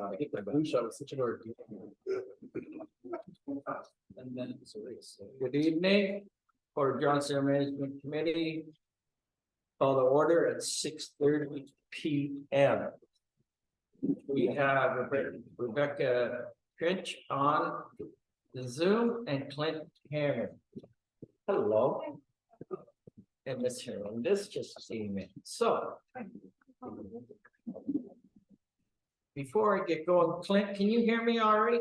I think the flu shot was such an ordeal. And then it's a race. Good evening, Port Johnson Management Committee. Call to order at 6:30 p.m. We have Rebecca Finch on the Zoom and Clint Cameron. Hello. And Miss Hernandez just came in. So before I get going, Clint, can you hear me all right?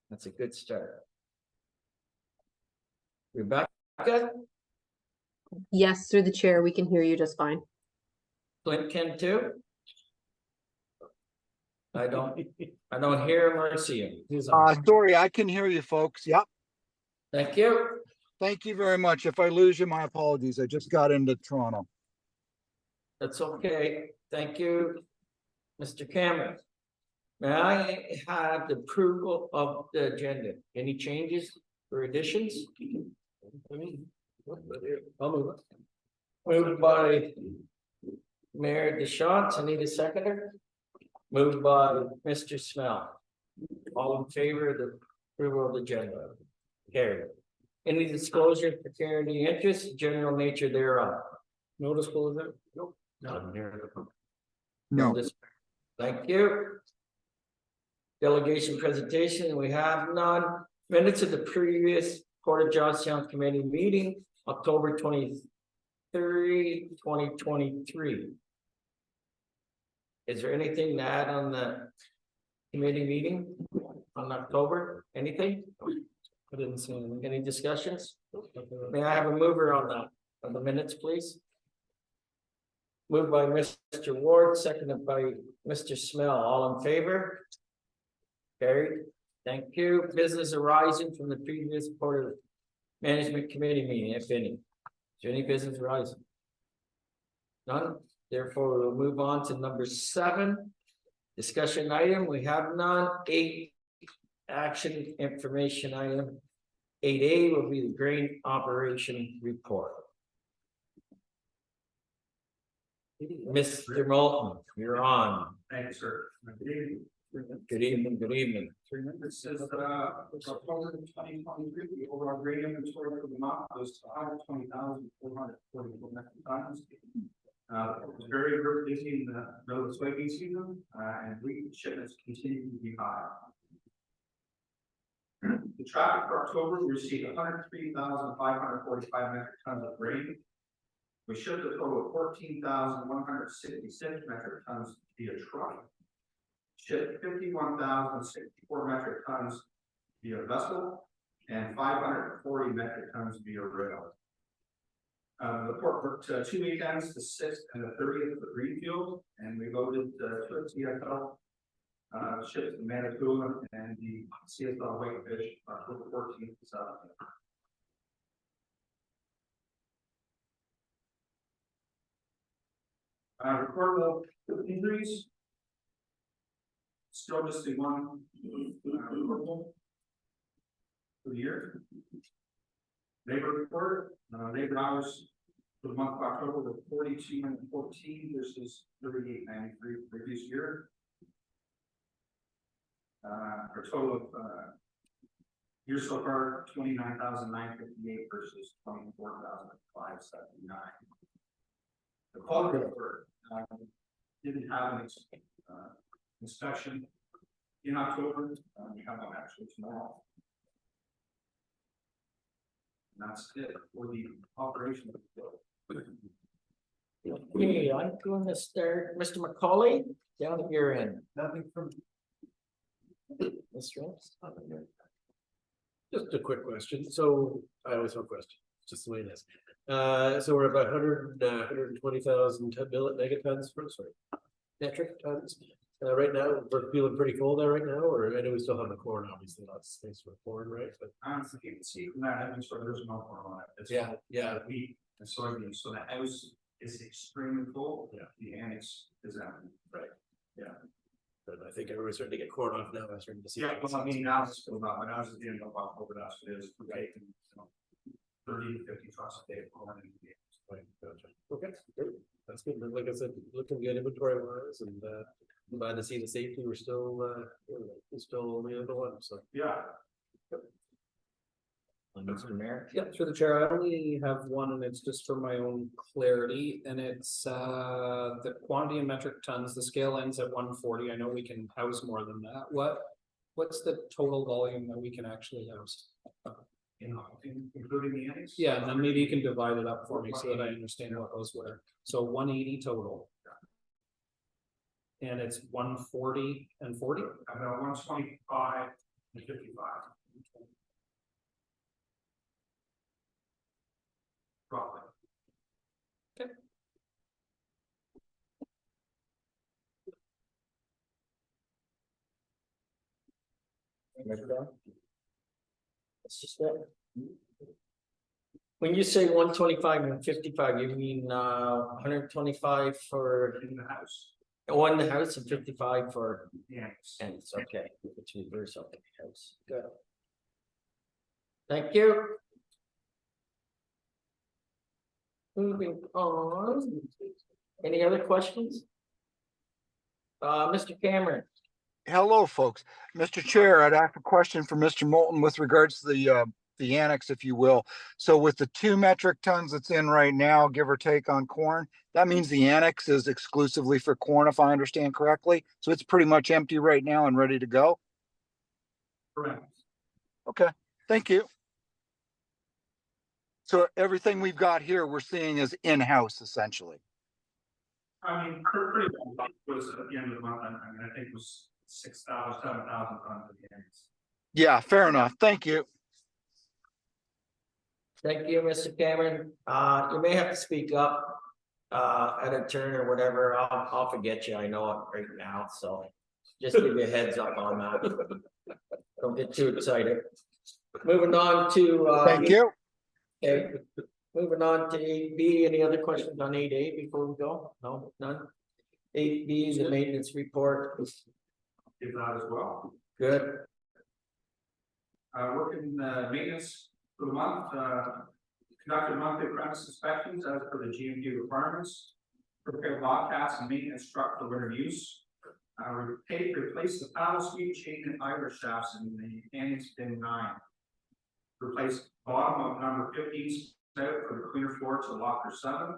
That's a good start. Rebecca, Yes, through the chair, we can hear you just fine. Clint can too. I don't hear him or see him. He's on. Dory, I can hear you folks. Yep. Thank you. Thank you very much. If I lose you, my apologies. I just got into Toronto. That's okay. Thank you, Mr. Cameron. May I have the approval of the agenda? Any changes or additions? I'll move it. Moved by Mayor Deschamps. I need a seconder. Moved by Mr. Smell. All in favor of the approval of the agenda? Carried. Any disclosure for security interest, general nature thereof? No disclosure? Nope. None here. No, Thank you. Delegation presentation, we have none. Minutes of the previous Port of Johnstown Committee meeting, October 23, 2023. Is there anything to add on the committee meeting on October? Anything? I didn't see anything. Any discussions? May I have a mover on the minutes, please? Moved by Mr. Ward, seconded by Mr. Smell. All in favor? Carried. Thank you. Business arising from the previous Port of Management Committee meeting, if any. Is there any business arising? None. Therefore, we'll move on to number 7. Discussion item. We have none. 8. Action information item. 8A will be the grain operation report. Mr. Moulton, you're on. Thank you, sir. Good evening, good evening. This is October 2023, the overall grain inventory for the month was 120,444 metric tons. It was very busy in the middle of the soybean season, and wheat shipments continue to be high. The traffic for October, we received 103,545 metric tons of grain. We shipped a total of 14,166 metric tons via truck. Shipped 51,064 metric tons via vessel and 540 metric tons via rail. The port worked 2 weekends, the 6th and the 30th of the Greenfield, and we loaded 2 CFL ships to Manitoba and the CSL Whitefish October 14th to 17th. Recordable injuries. Still just the one recordable for the year. Labor report, labor hours for the month of October were 4,214 versus 3,893 previous year. Our total of year so far 29,958 versus 24,579. The quality report didn't have an inspection in October. We have one actually tomorrow. And that's it for the operation of the building. Okay, I'm going to start, Mr. McCauley, down at your end. Nothing from. Mr. Epps? Just a quick question. So I always have questions, just the way it is. So we're about 120,000 megatons metric tons. Right now, we're feeling pretty full there right now, or I know we still have the corn, obviously, lots of space for corn, right? But Honestly, you can see from that inventory, there's no corn on it. It's yeah, yeah, wheat and soybeans. So the house is extremely full. Yeah. The annex is empty. right, yeah. But I think everybody's starting to get corn off now. I'm starting to see. Yeah, well, I mean, now it's still not, but now it's the end of October, that's what it is. We're taking, 30 to 50 trucks a day of corn. Right, gotcha. Okay, great. That's good. Like I said, looking good inventory wise and, glad to see the safety. We're still only under one, so. Yeah. Mr. Mayor. Yeah, through the chair, I only have one and it's just for my own clarity and it's the quantity in metric tons, the scale ends at 140. I know we can house more than that. What's the total volume that we can actually house? You know, including the annex. Yeah, and then maybe you can divide it up for me so that I understand what goes where. So 180 total. And it's 140 and 40? About 125 and 55. Roughly. It's just that. When you say 125 and 55, you mean 125 for In the house. one the house and 55 for The annex. ends, okay, it's reverse of the house, good. Thank you. Moving on. Any other questions? Mr. Cameron, Hello, folks. Mr. Chair, I'd ask a question for Mr. Moulton with regards to the annex, if you will. So with the 2 metric tons that's in right now, give or take on corn, that means the annex is exclusively for corn, if I understand correctly. So it's pretty much empty right now and ready to go. Correct. Okay, thank you. So everything we've got here, we're seeing is in-house essentially. I mean, pretty much was at the end of the month, I mean, I think it was 6,000, 7,000 tons of the annex. Yeah, fair enough. Thank you. thank you, Mr. Cameron. You may have to speak up. At a turn or whatever, I'll forget you, I know it right now, so. Just give you a heads up on that. Don't get too excited. Moving on to. Thank you. Okay, moving on to 8B, any other questions on 8A before we go? No, none? 8B is the maintenance report, Give that as well. good, Working maintenance for the month, conducted monthly premise inspections as per the GMP requirements. Prepare bobcats and maintenance truck for winter use. Replace the paddle sweep, chain and Irish shafts in the annex bin 9. Replace bottom of number 15 spout for the clear floor to locker 7.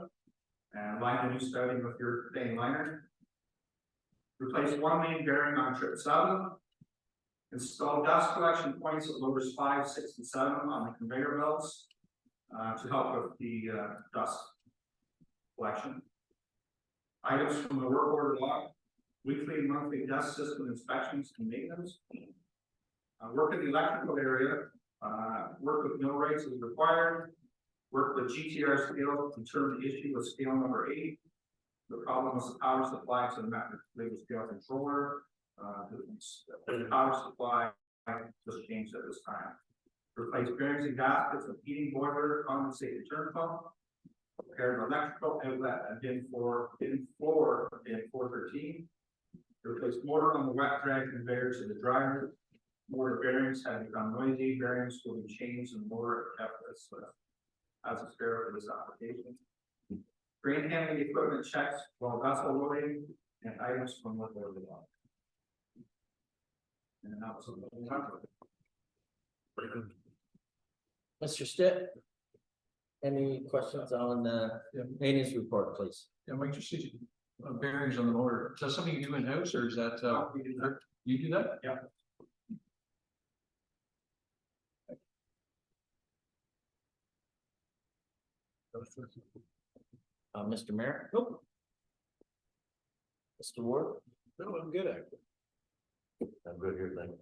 And line the new spouting with your main liner. Replace one main bearing on trip 7. Install dust collection points at lowers 5, 6, and 7 on the conveyor belts to help with the dust collection. Items from the work order log, weekly and monthly dust system inspections and maintenance. Work in the electrical area, work with mill rates as required. Work with GTR scale to determine the issue with scale number 8. The problem was the power supply to the method label scale controller. The power supply just changed at this time. Replace bearings and gaskets of heating boiler, condensate return pump. Repair an electrical outlet and bin floor in 413. Replace motor on the wet drag conveyor to the dryer. Motor bearings have become noisy. Bearings will be changed and motor kept as a spare for this application. Grain handling equipment checks while vessel loading and items from what they're on. And that was a little tougher. Mr. Stitt. Any questions on the maintenance report, please? Yeah, Mike, just see bearings on the motor. Is that something you do in house or is that We did that. you do that? Yeah. Mr. Mayor? Nope. Mr. Ward? No, I'm good, actually. I'm good here, then.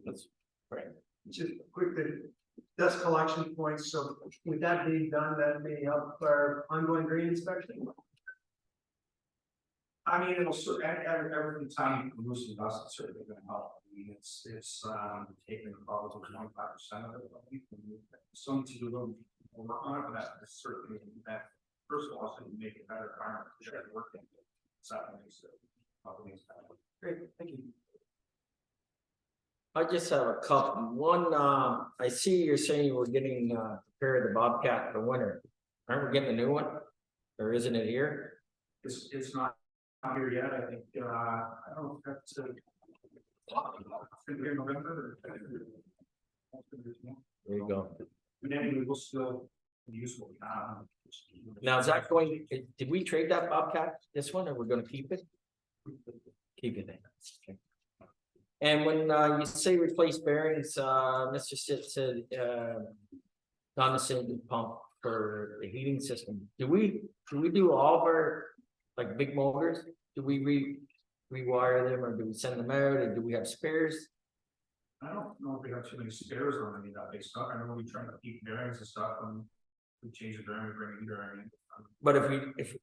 That's great. Just quickly, dust collection points, so with that being done, that may help our ongoing green inspection. I mean, it'll every time you lose the dust, it's certainly gonna help. I mean, it's taking probably 25% of it. Some to do a little work on it, but that's certainly that. First of all, so you make it better environment to share the work in. So that makes it probably Great, thank you. I just have a couple. One, I see you're saying we're getting prepared the Bobcat for winter. Aren't we getting a new one? Or isn't it here? it's not here yet, I think, I don't know if that's. In November. There you go. But anyway, we'll still use what we have. Now, is that going, did we trade that Bobcat, this one, or we're gonna keep it? Keep it then. Okay. And when you say replace bearings, Mr. Stitt said, condensate pump for the heating system. Do we do all of our, like, big motors? Do we rewire them, or do we send them out, or do we have spares? I don't know if we have too many spares on any of that big stuff. I know we try to keep bearings and stuff and we change the bearing, we bring a new bearing in. But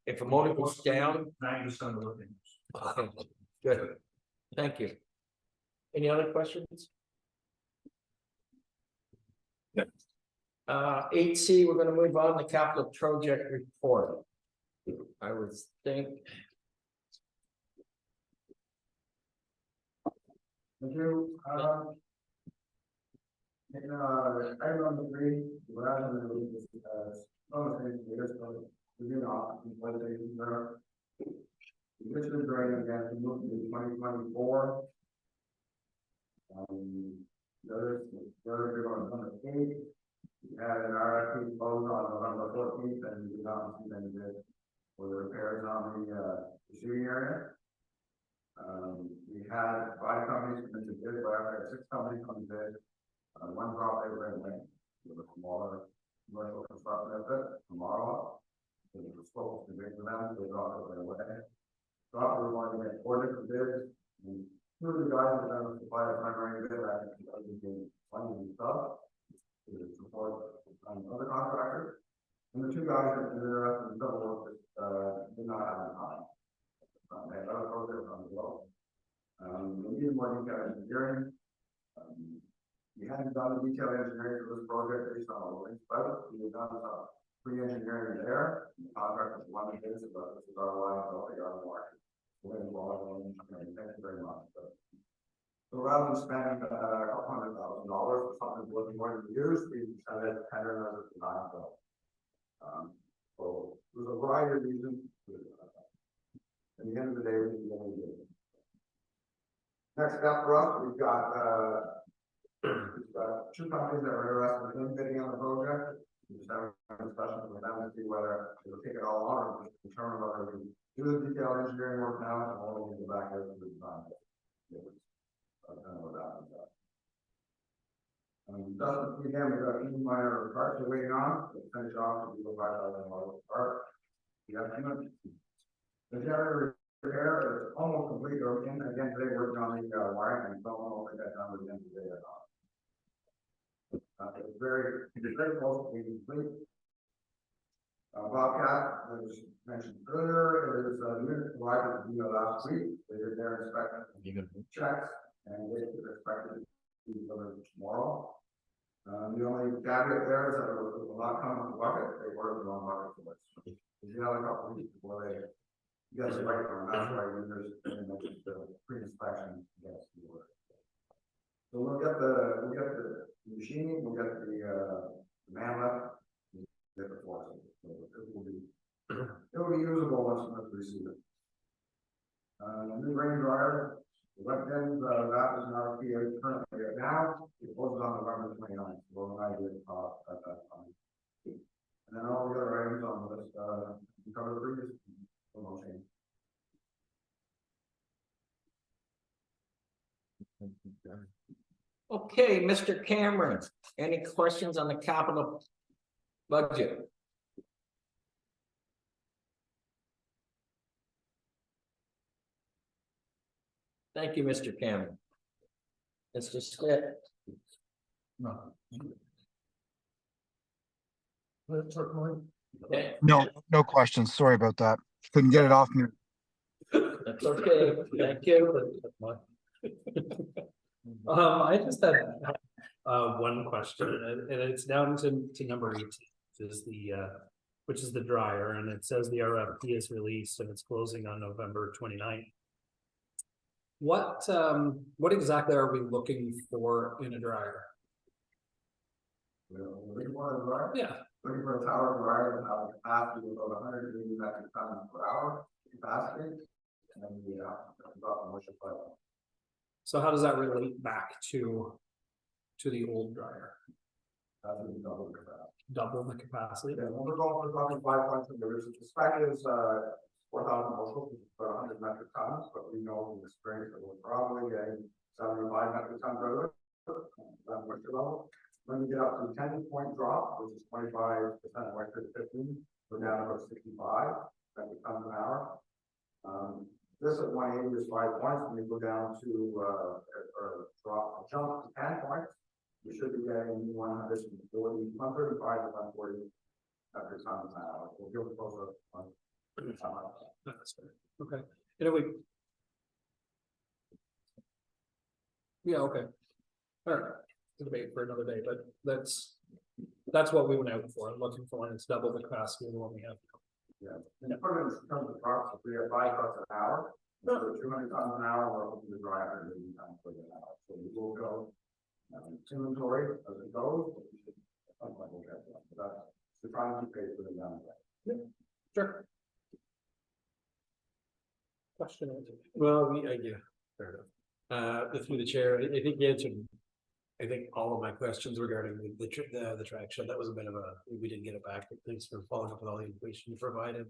if a motor goes down, 90% of the things. okay, good, thank you. Any other questions? 8C, we're gonna move on to capital project report. I would think. Thank you, item number 3, what I'm gonna do is, one of the things we just, we do not, what they are. This is right again, we moved to 2024. There's on number 8. We had an RFP closed on November 14th, and we did not receive any bid for the repairs on the shooting area. We had 5 companies come into bid, but after 6 companies come to bid, one property right away, with a smaller commercial construction effort from Ottawa. So it was supposed to be big for them, so they got it right away. Thought we were going to get 4 different bids, and 2 of the guys that are supply a primary bid, I think, getting funding and stuff to support other contractors. And the 2 guys that are interested in double work did not have the time. They had other projects on the go. We needed more detailed engineering. We hadn't done the detailed engineering for this project based on the links budget. We had done some pre-engineering there. The contractor wanted to this, but this is our liability, our market. Thank you very much. So rather than spending $100,000 for something that wasn't going to be used, we decided to tender another design bill. So there's a variety of reasons. At the end of the day, we can only do it. Next up for us, we've got 2 companies that are interested in bidding on the project. We just have a discussion with them to see whether they'll take it all on or just determine whether we do the detailed engineering work now and all we get back out to the design. Again, we've got a few minor parts we're waiting on. We'll finish off with the $5,000 part. We have the generator repair is almost complete. Or again today working on the wiring and don't know if that's done with the end of the day or not. It's very close to being complete. Bobcat, as mentioned earlier, is unit provided last week. They did their inspection checks and they expected to be delivered tomorrow. The only caveat there is that it was not coming on the bucket. They ordered the wrong bucket for us. We had a couple weeks before they got the right one. That's why there's the pre-inspection. Yes, so we'll get the machining, we'll get the man left, get the force. So it will be usable once we receive it. New rain dryer. The wet bins, that is an RFP currently right now. It closes on November 29th. We'll have an idea of the cost at that time. And then all the other items on the list, we covered the previous promotion. Okay, Mr. Cameron, any questions on the capital budget? Thank you, Mr. Cameron. Mr. Stitt. No. Okay, No questions. Sorry about that. Couldn't get it off me. that's okay, thank you. I just had one question, and it's down to number 18, which is the dryer, and it says the RFP is released and it's closing on November 29th. What exactly are we looking for in a dryer? Looking for a dryer? Yeah, Looking for a tower dryer that has a capacity of about 180 metric tons per hour. capacity. And then we, got the motion, but So how does that relate back to the old dryer? that's what we double the capacity. Double the capacity? Yeah, when we're going for probably 5 points, and the spec is, 4,000 bushels, which is about 100 metric tons, but we know from experience that we're probably getting 75 metric tons out of it. That moisture level. When we get up to 10-point drop, which is 25% moisture to 15, we're down to about 65 metric tons an hour. This at 180 is 5 points, and we go down to, or drop, jump to 10 points. We should be getting 135 to 140 metric tons an hour. We'll give it closer on. That's fair. Okay, and if we. Yeah, okay. All right, debate for another day, but that's what we went out for, looking for, and it's double the capacity of the one we have. Yeah, and put it in terms of trucks, if we have 5 trucks an hour, so 200 tons an hour, we're hoping to drive 180 tons per hour. So we will go, inventory as it goes, but we should, something like that. So that's the trying to pay for the down. Sure. Question. Well, yeah, fair enough. Through the chair, I think you answered, I think all of my questions regarding the traction. That was a bit of a, we didn't get it back, but thanks for following up with all the information you provided.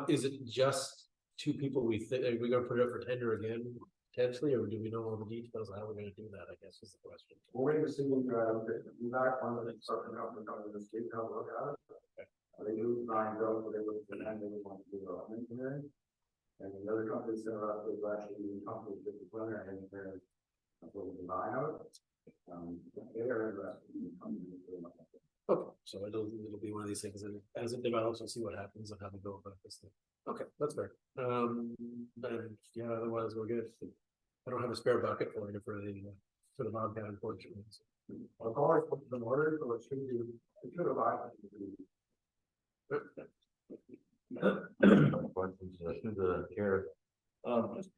Is it just 2 people we think, are we gonna put it up for tender again, potentially, or do we know all the details of how we're gonna do that, I guess is the question. We're waiting to see, back on the construction company coming to the state, have a look at it. They do design go, but they would, and they would want to do engineering. And the other company set up was actually company disciplinary engineering. That's what we design of it. They're interested in coming to do it. Okay, so it'll be one of these things, and as it develops, we'll see what happens and how we go about this thing. Okay, that's fair. And yeah, otherwise we're good. I don't have a spare bucket for you for the Bobcat, unfortunately. I'll always put them order, so it should be, it should have. Questions to the chair. Just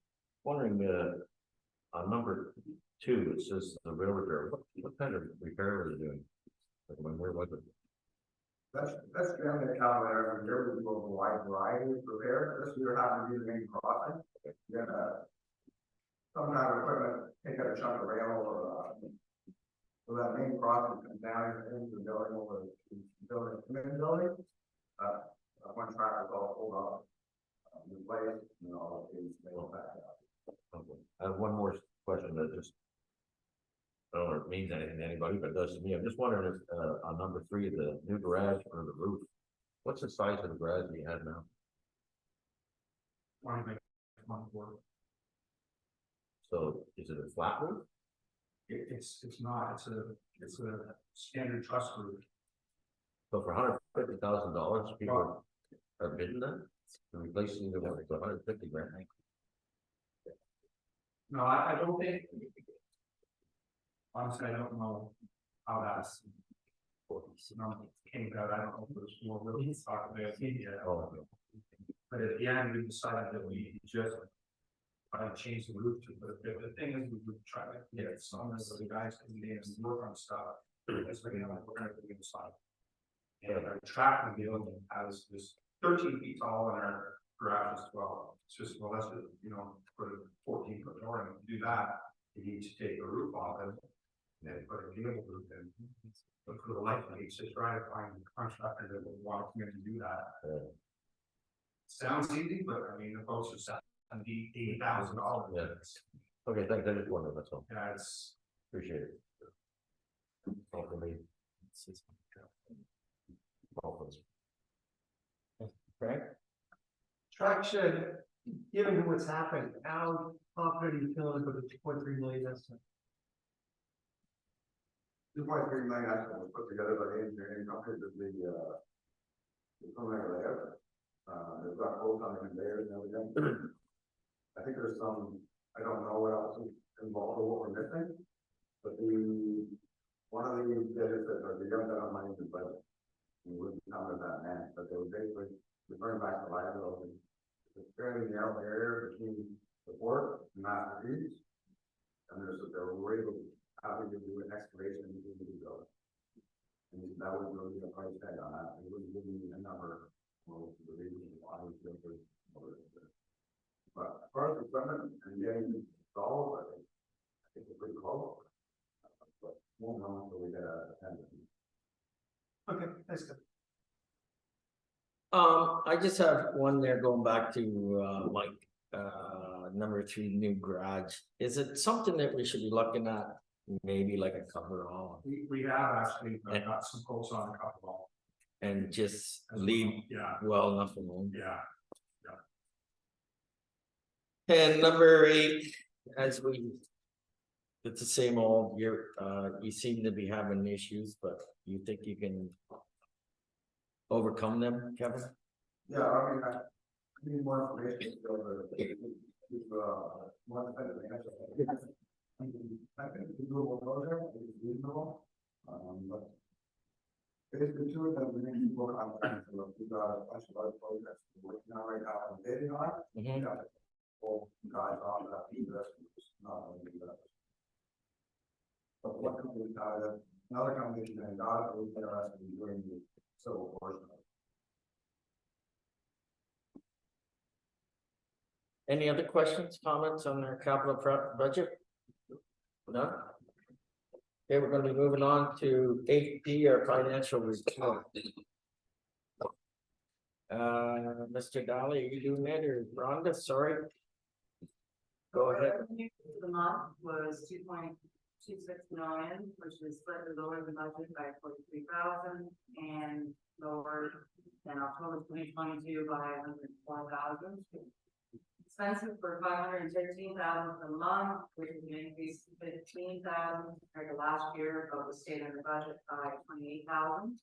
wondering, on number 2, it says the rail repair. What kind of repair are they doing? Like, where was it? That's generally a calendar, and there we go a wide variety of repairs. This year happened to be the main crossing. Then, some kind of equipment, take out a chunk of rail or, so that main crossing comes down into the building over the building, main building. One track is all pulled up, in place, and all of these, they go back out. Okay. I have one more question that just, I don't know if it means anything to anybody, but it does to me. I'm just wondering if, on number 3, the new garage for the roof, what's the size of the garage you have now? 20 by 24. So is it a flat roof? It's not, it's a standard truss roof. So for $150,000, people are bidding that? Replacing the one for 150 grand. No, I don't think. Honestly, I don't know how that's. Came about, I don't know if there's more really talk about it yet. Oh, But at the end, we decided that we just. Change the roof to, but the thing is, we would try to get some of the guys to be able to work on stuff. As we're gonna be inside. And our track in the building has this 13 feet tall and our garage is 12. It's just, well, that's just, put a 14-foot door in. To do that, you need to take a roof off it. And then put a gable roof in. But for the life of me, it's just try to find a contractor that would want to come in and do that. Sounds easy, but I mean, the folks are $70,000, $80,000. yeah. Okay, thanks. I just wondered, that's all. Yeah, it's. Appreciate it. All for me. All for us. Frank? Traction, given what's happened, how confident are you feeling with the 2.3 million estimate? 2.3 million estimate was put together by the engineering company that the preliminary layout. They've got quotes on the conveyors and everything. I think there's some, I don't know what else is involved or what we're missing, but one of the bidders that are the young that on money in the budget. We wouldn't come to that man, but they were basically referring back to liability. It's a fairly narrow area between the port and Master East. And there's, they were able to, having to do an excavation into the building. And that was really a price tag on that. It wouldn't give me a number, well, the reason why we built it, or But as far as equipment and getting installed, I think we're pretty close. But won't know until we get a tender. Okay, that's good. I just have one there going back to, Mike, number 3, new garage. Is it something that we should be looking at? Maybe like a cover all We have actually got some quotes on a couple and just leave yeah, well enough alone. yeah. And number 8, as we. It's the same old, you seem to be having issues, but you think you can. Overcome them, Kevin? Yeah, I mean, I need more information. More definitive answer. I think it's a doable program, it's reasonable, but. Basically, two of them, we need to work on, we've got a bunch of other projects we're working on right now, and bidding on. Mhm. Got it. Well, guys on that, not only that. But one company got it, another company that got it, we're interested in doing the civil portion of it. Any other questions, comments on their capital budget? No? Okay, we're gonna be moving on to 8D, our financial report. Mr. Dolly, are you doing that, or Rhonda, sorry? Go ahead. Revenue for the month was 2.26 million, which is slightly lower than budget by 43,000 and lower than October 2022 by 104,000. Expenses were 513,000 per month, which is an increase of 15,000 compared to last year, but was stayed under budget by 28,000.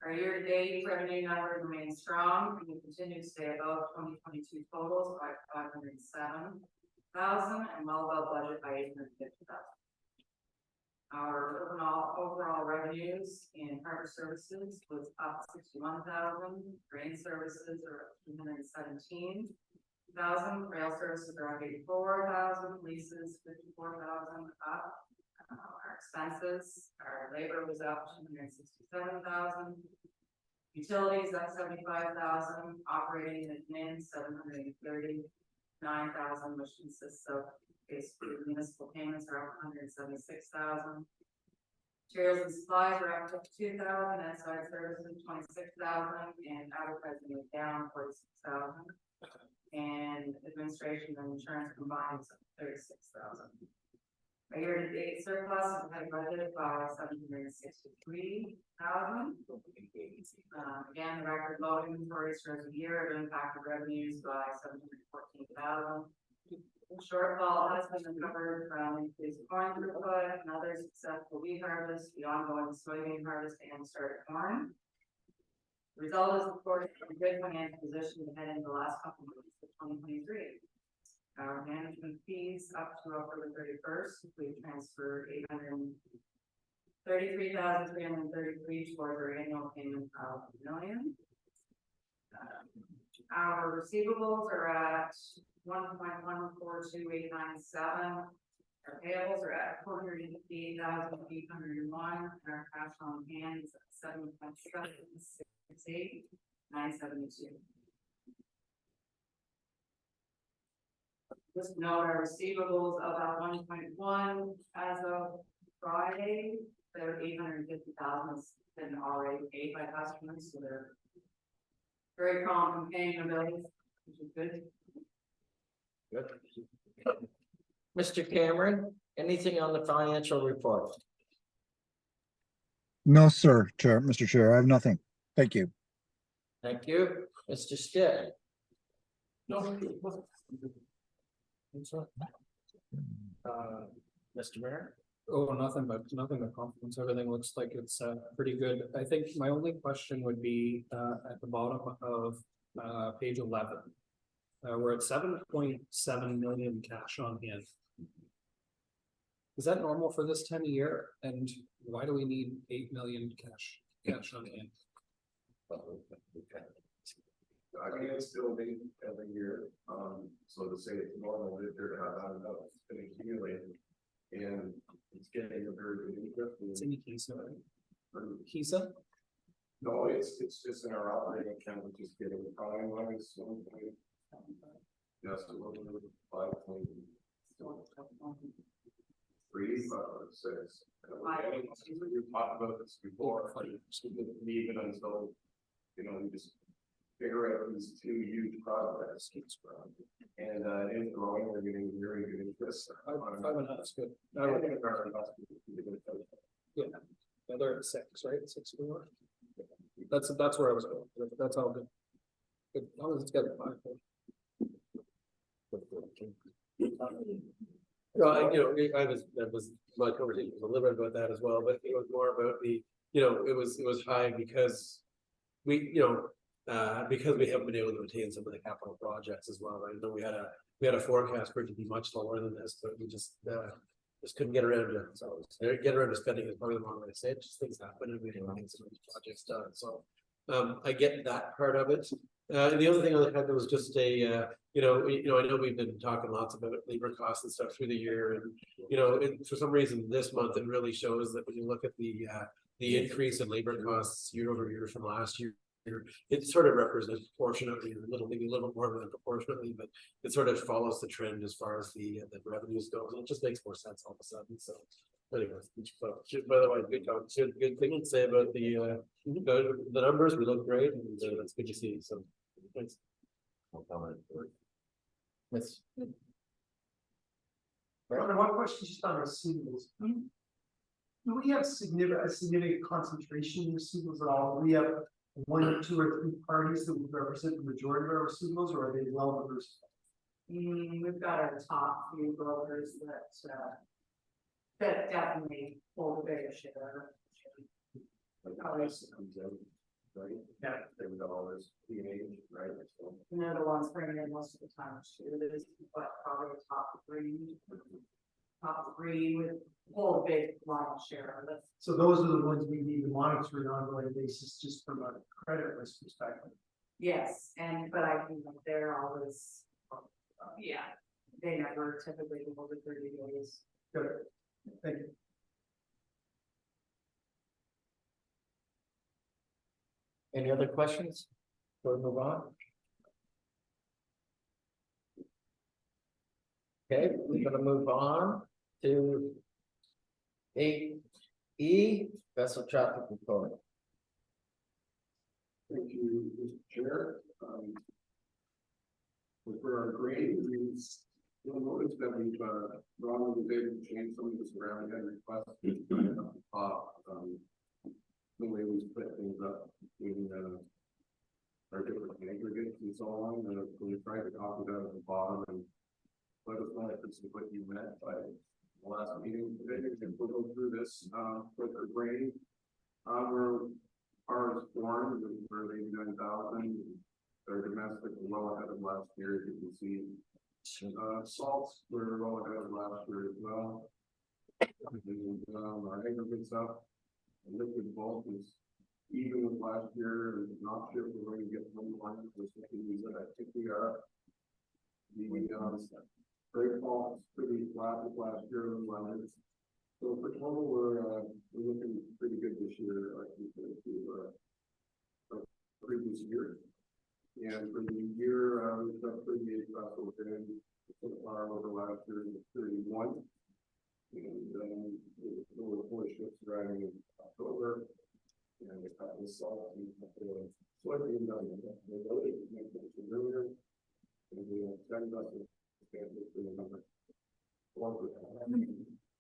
Our year-to-date revenue numbers remain strong, and we continue to stay above 2022 totals by 507,000 and well above budget by 850,000. Our overall revenues in harbor services was up 61,000, grain services are up 217,000, rail services are up 84,000, leases 54,000 up. Our expenses, our labor was up 267,000. Utilities up 75,000, operating and admin 739,000, which consists of basically municipal payments are up 176,000. Materials and supplies are up 52,000, outside services 26,000, and advertising is down 46,000. And administration and insurance combined is 36,000. A year-to-date surplus is had budgeted by 763,000. Again, the record low inventories for the year have impacted revenues by 714,000. Shortfall has been recovered from increased corn throughput, another successful wheat harvest, the ongoing soybean harvest, and started corn. The result is, of course, a good financial position to head into the last couple of months of 2023. Our management fees up to October 31st, we transferred 833,333 towards our annual payment of $1 million. Our receivables are at 1.142897. Our payables are at 458,801, and our cash on hand is at 7.768972. Just note our receivables about 1.1 as of Friday, they're 850,000 has been already paid by customers, so they're very prompt in paying their bills, which is good. Good. Mr. Cameron, anything on the financial report? No, sir, Mr. Chair, I have nothing. Thank you. Thank you. Mr. Stitt? No. Mr. Mayor? Oh, nothing but compliments. Everything looks like it's pretty good. I think my only question would be at the bottom of page 11. We're at 7.7 million cash on hand. Is that normal for this time of year? And why do we need 8 million cash on hand? I mean, it's still big every year, so to say it's normal, that they're not enough, it's been accumulating. And it's getting a very good interest. It's in Kisa, right? Kisa? No, it's just in our operating account, which is getting the prime money, so. Yes, 5.3, 6. We talked about this before, leave it until, we just figure out these two huge projects. And it is growing, we're getting very good interest. 5.5 is good. I would- Yeah, they're at 6, right? 6.4. That's where I was going. That's all good. Good, as long as it's got a 5. That was my conversation, was a little bit about that as well, but it was more about the, it was high because we, because we haven't been able to attain some of the capital projects as well. I know we had a forecast for it to be much lower than this, but we just couldn't get around to it. So get around to spending is probably the wrong way to say it, just things happen and we didn't get some of these projects done, so. I get that part of it. And the other thing I had was just I know we've been talking lots about labor costs and stuff through the year, and for some reason this month it really shows that when you look at the increase in labor costs year over year from last year, it sort of represents proportionately, maybe a little bit more than proportionately, but it sort of follows the trend as far as the revenues goes, and it just makes more sense all of a sudden. So anyways, by the way, good thing to say about the numbers. We look great, and that's good to see. So thanks. No comment. Miss, One question just on receivables. Do we have a significant concentration in receivables at all? Do we have 1, 2, or 3 parties that would represent the majority of our receivables, or are they well diversified? We've got our top few brokers that definitely hold the biggest share. Right? Yeah. They would always be right? So, And they're the ones bringing in most of the time too. There's probably the top 3 with hold a big lion's share of it. So those are the ones we need to monitor on an ongoing basis, just from a credit risk perspective. Yes, but I think that they're always, they never typically go over 30 days. Good, thank you. any other questions? Before we move on? Okay, we're gonna move on to 8E, vessel traffic report. thank you, Mr. Chair. For our grade, you'll notice that we've Ron was able to change some of this around and request the way we split things up between our different aggregates and so on. We tried to copy that at the bottom and let us know if this is what you meant by the last meeting. Today, we'll go through this with our grade. We're ours formed for 89,000. Our domestic well ahead of last year, as you can see. Salts were well ahead of last year as well. And, our aggregates up. Liquid bulk is even with last year, and not sure if we're going to get one line. I think we are. The great bulk is pretty flat with last year. So for total, we're looking pretty good this year, like compared to previous year. And for the year, we've got 38 vessels in so far over last year, 31. And there were 4 ships driving in October. And we got this salt and soybean done. They loaded it earlier. And we have 10 vessels. Number 4 for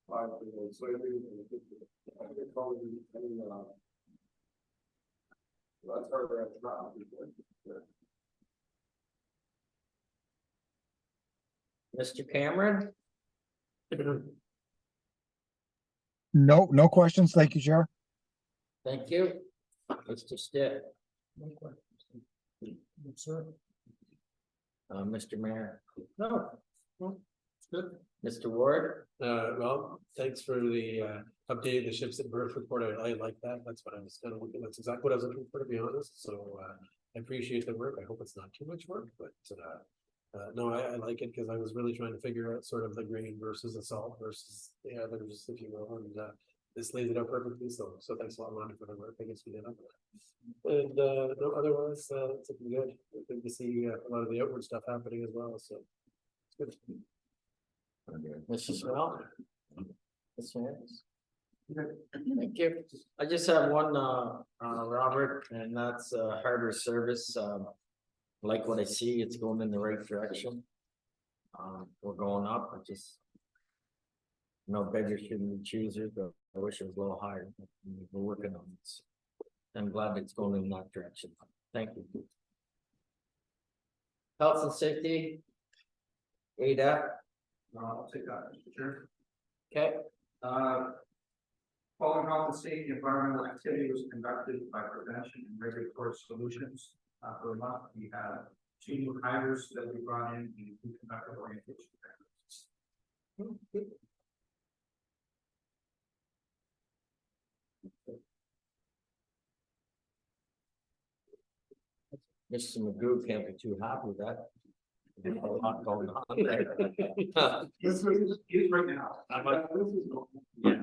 5 for the soybeans and 6 for that's hard to have. Mr. Cameron? No questions. Thank you, Chair. Thank you. Mr. Stitt? Sir. Mr. Mayor? No, it's good. Mr. Ward? Well, thanks for the updating the ships at birth report. I like that. That's what I was kind of looking. That's exactly what I was looking for, to be honest. So I appreciate the work. I hope it's not too much work, but no, I like it because I was really trying to figure out sort of the grain versus the salt versus the others, if you will. And this lays it out perfectly, so thanks a lot, Ron, for the work, I guess we did on that. And, no, otherwise, it's looking good, good to see a lot of the outward stuff happening as well, so. It's good. Mr. Smell? Mr. Harris? Thank you. I just have one, Robert, and that's, harbor service, like what I see, it's going in the right direction. We're going up, I just. No beggar shouldn't be choosers, but I wish it was a little higher. We're working on this. I'm glad it's going in that direction. Thank you. Health and safety. ADAP, I'll take that, Mr. Chair. okay, Following health and safety, environmental activity was conducted by Prevention and Regulatory Solutions. For a month, we had 2 new hires that we brought in, and we conducted orientation. Mr. Magoo can't be too happy with that. There's a lot going on there. This is right now. Yeah.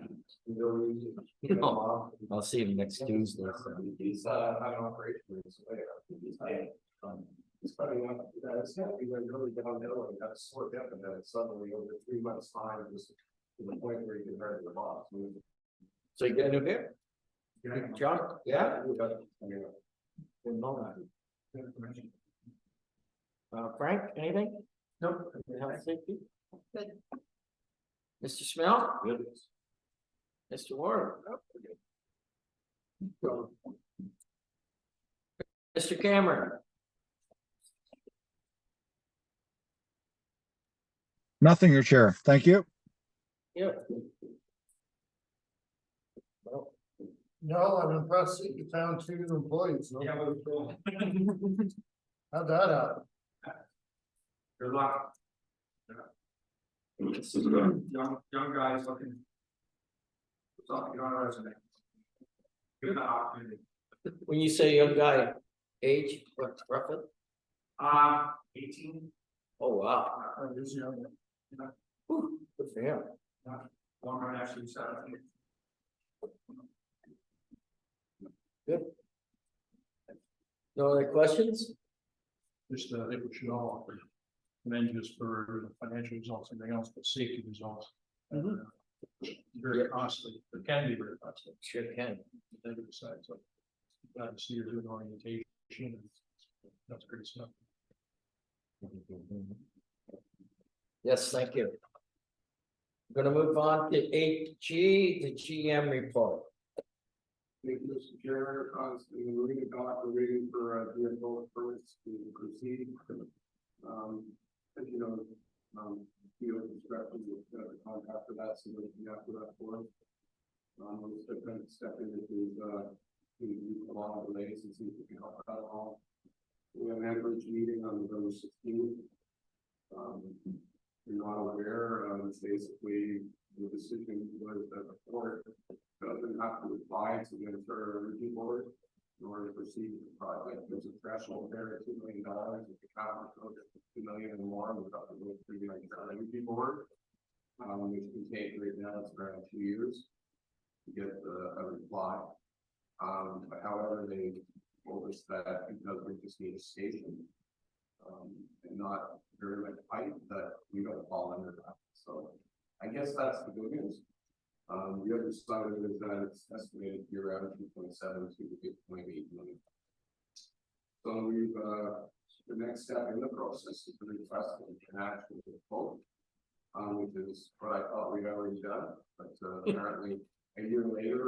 I'll see him next Tuesday. So. He's having an operation. It's funny enough, it's not even really downhill and got slipped up and then suddenly over 3 months time, just to the point where you can hurt the boss. So you get a new hair? John? Yeah? Didn't know that. Frank, anything? Nope. Health safety? Good. Mr. Smell? Good. Mr. Warren? Mr. Cameron? Nothing, your chair. Thank you. Yeah. No, I'm impressed that you found 2 new employees. No? Yeah, we're cool. How'd that happen? Good luck. Young guys looking. Something on a resume. Good opportunity. When you say young guy, age, what, roughly? 18. Oh, wow. This young. Whew, good for him. One run actually 17. No other questions? Just, I think we should all commend you for the financial results, and everything else, but safety results. Very costly, it can be very costly. Sure can. Negative side, so glad to see you're doing orientation, and that's great stuff. Yes, thank you. Gonna move on to 8G, the GM report. Thank you, Mr. Chair, in the marina dock, we're waiting for vehicle permits to proceed. As you know, field construction with the contract for that, so we're looking after that for us. We're still going to step in with these, a lot of delays and see if we can help that along. We have an average meeting on November 16th. You're not aware, basically the decision was that the court doesn't have to apply to the Ontario Energy Board in order to proceed with the project. There's a threshold there of $2 million. If the county goes $2 million and more, we've got to go through the Ontario Energy Board, which can take right now it's around 2 years to get a reply. However, they told us that because we just need a station and not very much pipe, that we don't fall under that. So I guess that's the good news. The other side of it is that it's estimated to be around 2.7 to 8.8 million. So we've the next step in the process is the request of international vote, which is what I thought we'd already done, but apparently a year later,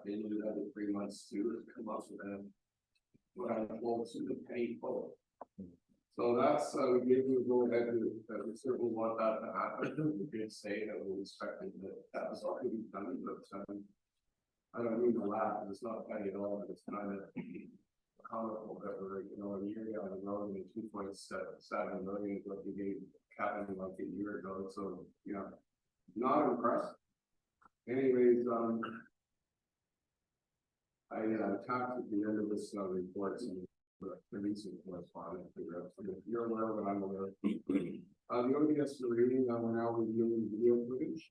they needed another 3 months to come up with what I'm told to the penny vote. So that's, we gave you a go ahead that we certainly want that to happen. We did say that we expected that was already done, but I don't mean to laugh, it's not funny at all, but it's kind of comical that we're, a year down the road and 2.7 million is what we gave Captain like a year ago. So, not impressed. Anyways, I talked at the end of this report and the recent correspondence. You're aware of it, I'm aware. The ODS reading, we're now reviewing video footage.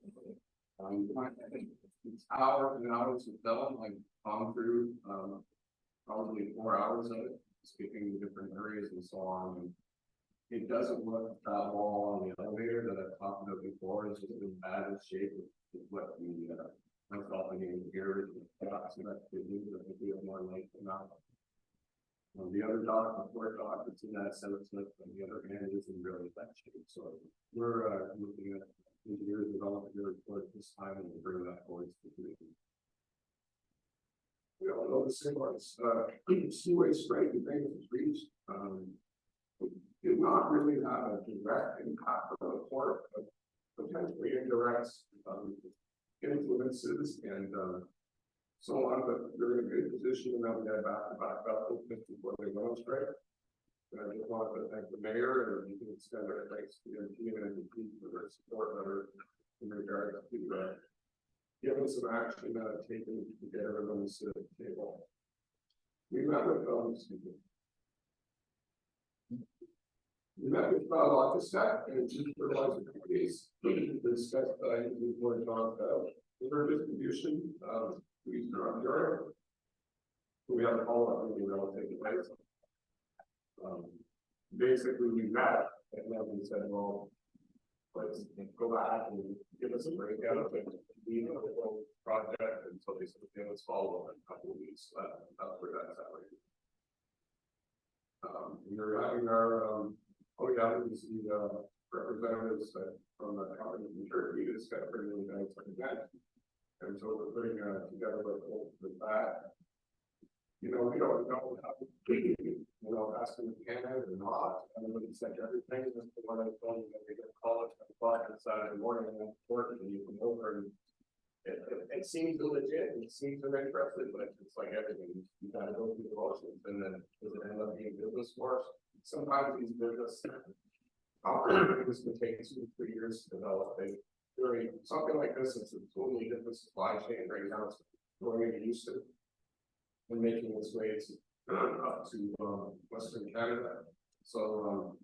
it's hours and hours of film, I've gone through, probably 4 hours of it, speaking to different areas and so on. And it doesn't look that wall on the elevator that I've talked about before, it's just in bad shape with what the, I'm talking in here, so that's good news, I think we have more light than that. The other dock, the fourth dock, it's in that center slip, on the other hand, is in really bad shape, so we're, looking at engineers developing their report this time and we'll bring that forward to the committee. We all know the same ones, seaway spray, the thing was reached, did not really have a direct impact on the port, but potentially indirect, influences and, so on, but we're in a good position and now we got back up before they go straight. And I just wanted to thank the mayor and you can extend our thanks to the team and the people for their support letter in regards to, giving some action, taken to get everyone to sit at the table. We met with, Logistec and chief fertilizer companies to discuss, before John river distribution, Eastern Ontario. We have a follow-up meeting that will take place. Basically, we met and then we said, well, let's go back and give us a breakout of it. We know the whole project, and so they said, okay, let's follow up in a couple of weeks. That's where that's at right now. We're having our, this is the representatives from the company in Turkey to discuss bringing the event. And so we're putting together with that. You know, we don't know how to, asking if Canada or not. Everybody said everything. That's the one I told you that they get call it at 5 on Saturday morning and then work and you come over and it seems legit. It seems interesting, but it's like everything. You gotta go through the motions and then does it end up being business for us? Sometimes these business opportunities can take 2 to 3 years to develop. Something like this, it's a totally different supply chain right now. It's going into Houston and making its way up to Western Canada. So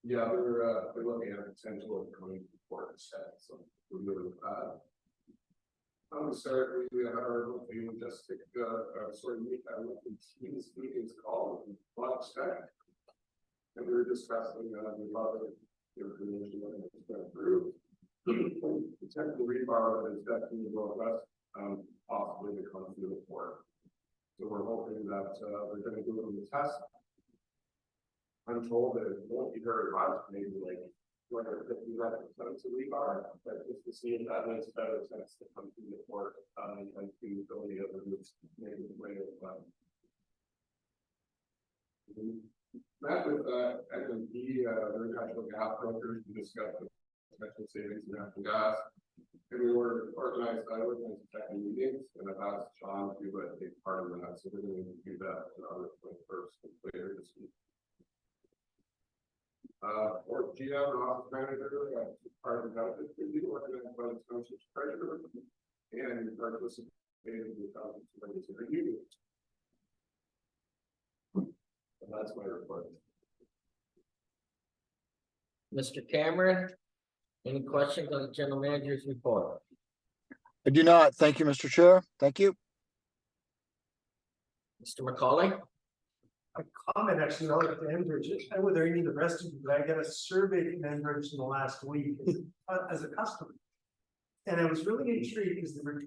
yeah, we're looking at a potential of coming to port instead. So we're doing we had our just sort of meet these meetings called Logistec. And we were discussing the other information that has been approved. Potential rebar that is definitely robust, possibly to come through the port. So we're hoping that we're going to do it in the test. I'm told that it won't be very much, maybe like 250 tons of rebar, but just to see if that makes better sense to come through the port and the ability of the roots, maybe the way of met with S&P, their natural gas brokers to discuss the potential savings in natural gas. And we were organized second meetings, and I've asked Sean to take part in that. So we're going to do that on the 21st later this week. Or GM and office manager, part of the benefits review organized by the township's treasurer and participated in the township's review. And that's my report. Mr. Cameron, any questions on the general manager's report? I do not. Thank you, Mr. Chair. Thank you. Mr. McCauley? A comment actually relative to Enbridge. I don't know whether any of the rest of you, but I got a survey from Enbridge in the last week as a customer. And I was really intrigued because they were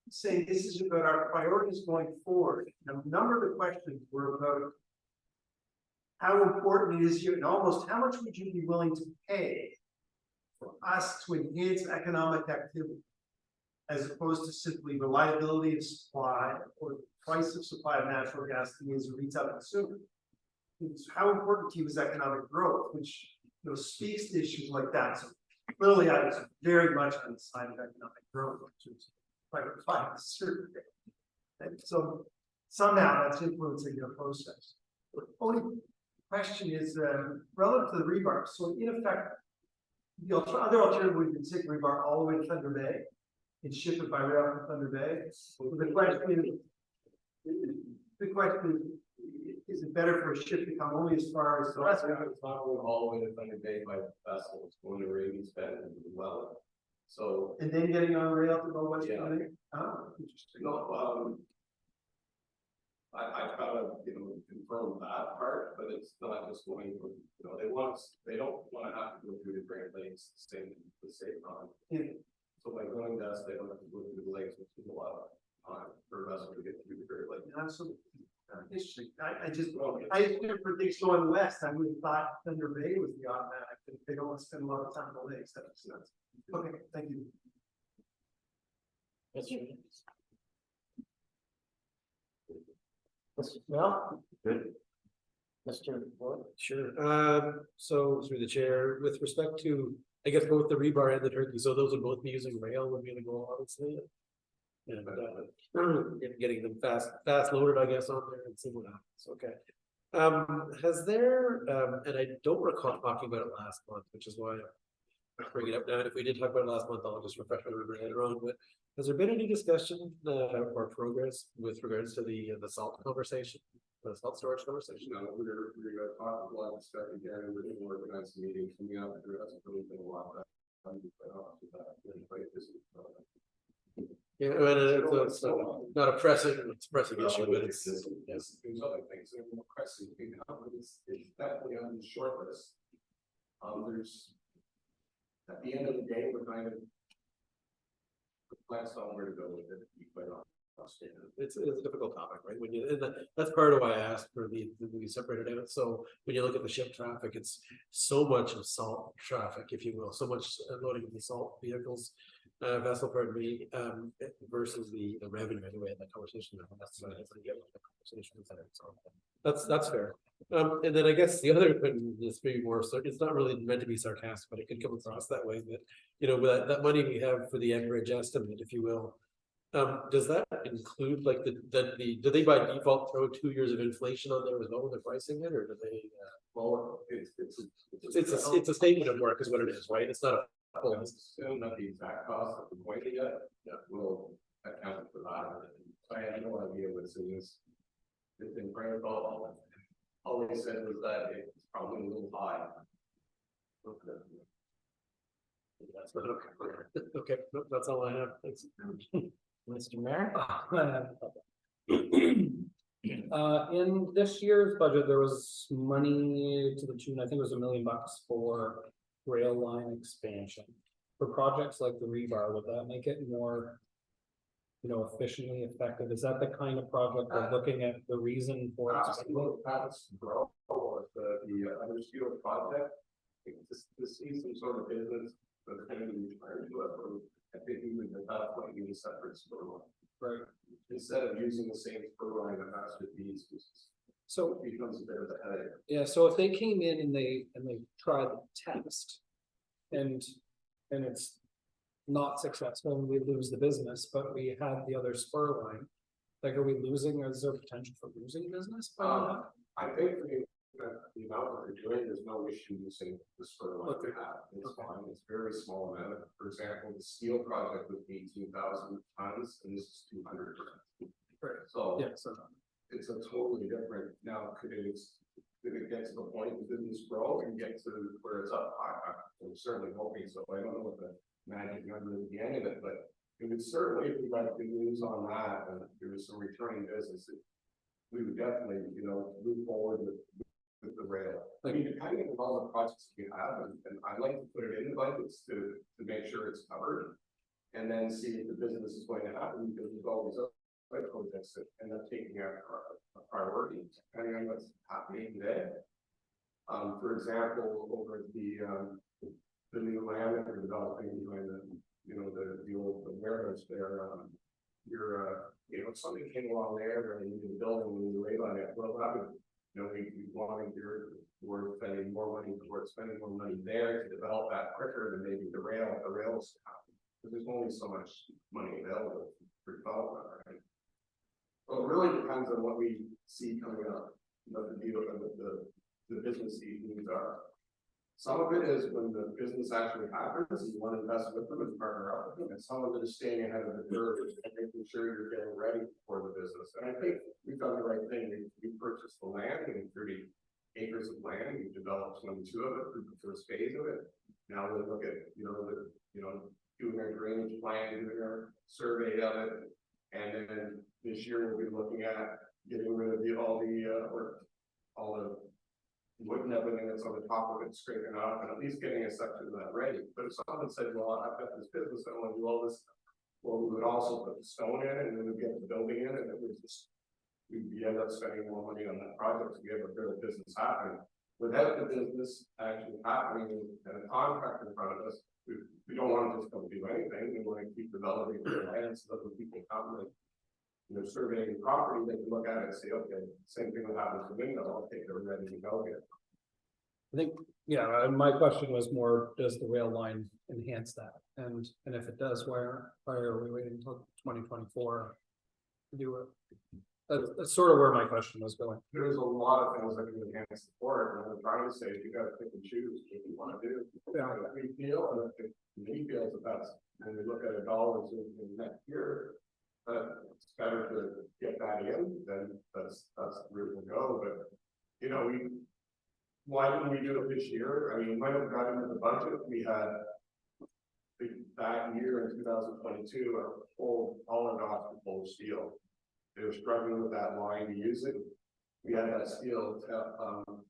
saying this is about our priorities going forward. And a number of the questions were about how important it is you, and almost how much would you be willing to pay for us to enhance economic activity, as opposed to simply reliability of supply or the price of supply of natural gas to me as a retail consumer. It's how important to you is economic growth, which speaks to issues like that. So clearly, I was very much on the side of economic growth, which is quite a survey. And so somehow that's influencing your process. The only question is relative to the rebar. So in effect, the other alternative would be to take rebar all the way to Thunder Bay and ship it by rail from Thunder Bay. The question is it better for a ship to come only as far as the rest? It's not going all the way to Thunder Bay by vessel. It's going to Ravensbend and well. So, And then getting on rail to go west. Yeah. Interesting. I try to, confirm that part, but it's not just going from, they don't wanna have to go through the Great Lakes, the same time. Yeah. So by going west, they don't have to go through the lakes, which is a lot of time for us to get through the Great Lakes. Absolutely. Interesting. I just never think going west, I would have thought Thunder Bay was the automatic, but they don't want to spend a lot of time on the lakes, that makes sense. Okay, thank you. Mr. Smell? Good. Mr. Ward? Sure, so through the chair, with respect to, I guess both the rebar and the turkey, so those would both be using rail would be the goal, obviously. And getting them fast loaded, I guess, on there and see what happens, okay. Has there, and I don't recall talking about it last month, which is why I bring it up now, and if we did talk about it last month, I'll just refresh my memory later on, but has there been any discussion, or progress with regards to the salt conversation? The salt storage conversation? We're gonna talk a lot of stuff again, and we're gonna organize a meeting coming up, there hasn't really been a lot of that. Yeah, I mean, it's not a pressing issue, but it's, yes, there's other things that are more pressing, but it's definitely on the short list. There's, at the end of the day, we're kind of perplexed on where to go with it, to be quite honest. it's a difficult topic, right? When you, and that's part of why I asked for the we separated out. So when you look at the ship traffic, it's so much of salt traffic, if you will, so much loading of the salt vehicles, vessel, pardon me, versus the revenue anyway in that conversation. That's the conversation. So that's fair. And then I guess the other thing is maybe more, so it's not really meant to be sarcastic, but it could come across that way, that, that money we have for the Enbridge estimate, if you will, does that include like do they by default throw 2 years of inflation on there as well when they're pricing it, or do they, Well, it's a statement of work is what it is, right? It's not a full. Assume that the exact cost of the point yet, will account for that. I had no idea what it is. It's been very well. All they said was that it's probably a little high. That's not okay. Okay, that's all I have. Thanks. Mr. Mayor? In this year's budget, there was money to the tune, I think it was $1 million for rail line expansion. For projects like the rebar, would that make it more, efficiently effective? Is that the kind of project we're looking at, the reason for it? That's grow or the other steel project. To see some sort of business that's going to be turned to it. I think we would develop like a separate spur line. Right. Instead of using the same spur line that has to be, So it becomes a bit of a headache. yeah, so if they came in and they tried the test and it's not successful and we lose the business, but we had the other spur line, like, are we losing, is there potential for losing business? I think the amount that they're doing, there's no issue using the spur line we have. It's fine, it's very small amount. For example, the steel project would be 2,000 tons and this is 200 tons. Right. So Yeah, so it's a totally different, now could it get to the point of business grow and get to where it's up? I'm certainly hoping so. I don't know what the magic number at the end of it, but it would certainly, if we got good news on that and there was some returning business, we would definitely, move forward with the rail. I mean, depending on all the projects we have, and I like to put it in the budgets to make sure it's covered. And then see if the business is going to happen, because there's always other projects that end up taking a priority, depending on what's happening today. For example, over the new land that we're developing behind the old warehouse there, if something came along there and needed a building, we need to wait on it, well, that would, we wanted we're spending more money there to develop that quicker than maybe the rails happen. Because there's only so much money available for development, right? Well, it really depends on what we see coming up, the deal of the business needs are. Some of it is when the business actually happens, you want to invest with them and partner up with them, and some of it is staying ahead of the curve and making sure you're getting ready for the business. And I think we've done the right thing. We purchased the land, and 30 acres of land. We've developed 22 of it through the first phase of it. Now we look at doing drainage plan, doing our survey of it. And then this year we'll be looking at getting rid of all the wood and everything that's on the top of it, scraping it off, and at least getting a section of that ready. But if someone said, well, I've got this business, I want to do all this, well, we would also put the stone in and then we'd get the building in, and it was just, we end up spending more money on that project to be able to get the business happening. Without the business actually happening and a contract in front of us, we don't want to just come do anything. We want to keep developing the land so that when people come and, you know, surveying the property, they can look at it and say, okay, same thing that happens to window, I'll take it, we're ready to go here. I think, yeah, my question was more, does the rail line enhance that? And if it does, why are we waiting until 2024 to do it? That's sort of where my question was going. There's a lot of things that can enhance the port, and I'm trying to say, you gotta pick and choose what you wanna do. Yeah. We feel, and if me feels that that's, when we look at the dollars in next year, it's better to get that in, then that's the route to go, but, you know, why didn't we do it this year? I mean, we might have got into the budget, we had that year in 2022, our whole Holland Dock was full of steel. They were struggling with that line to use it. We had that steel,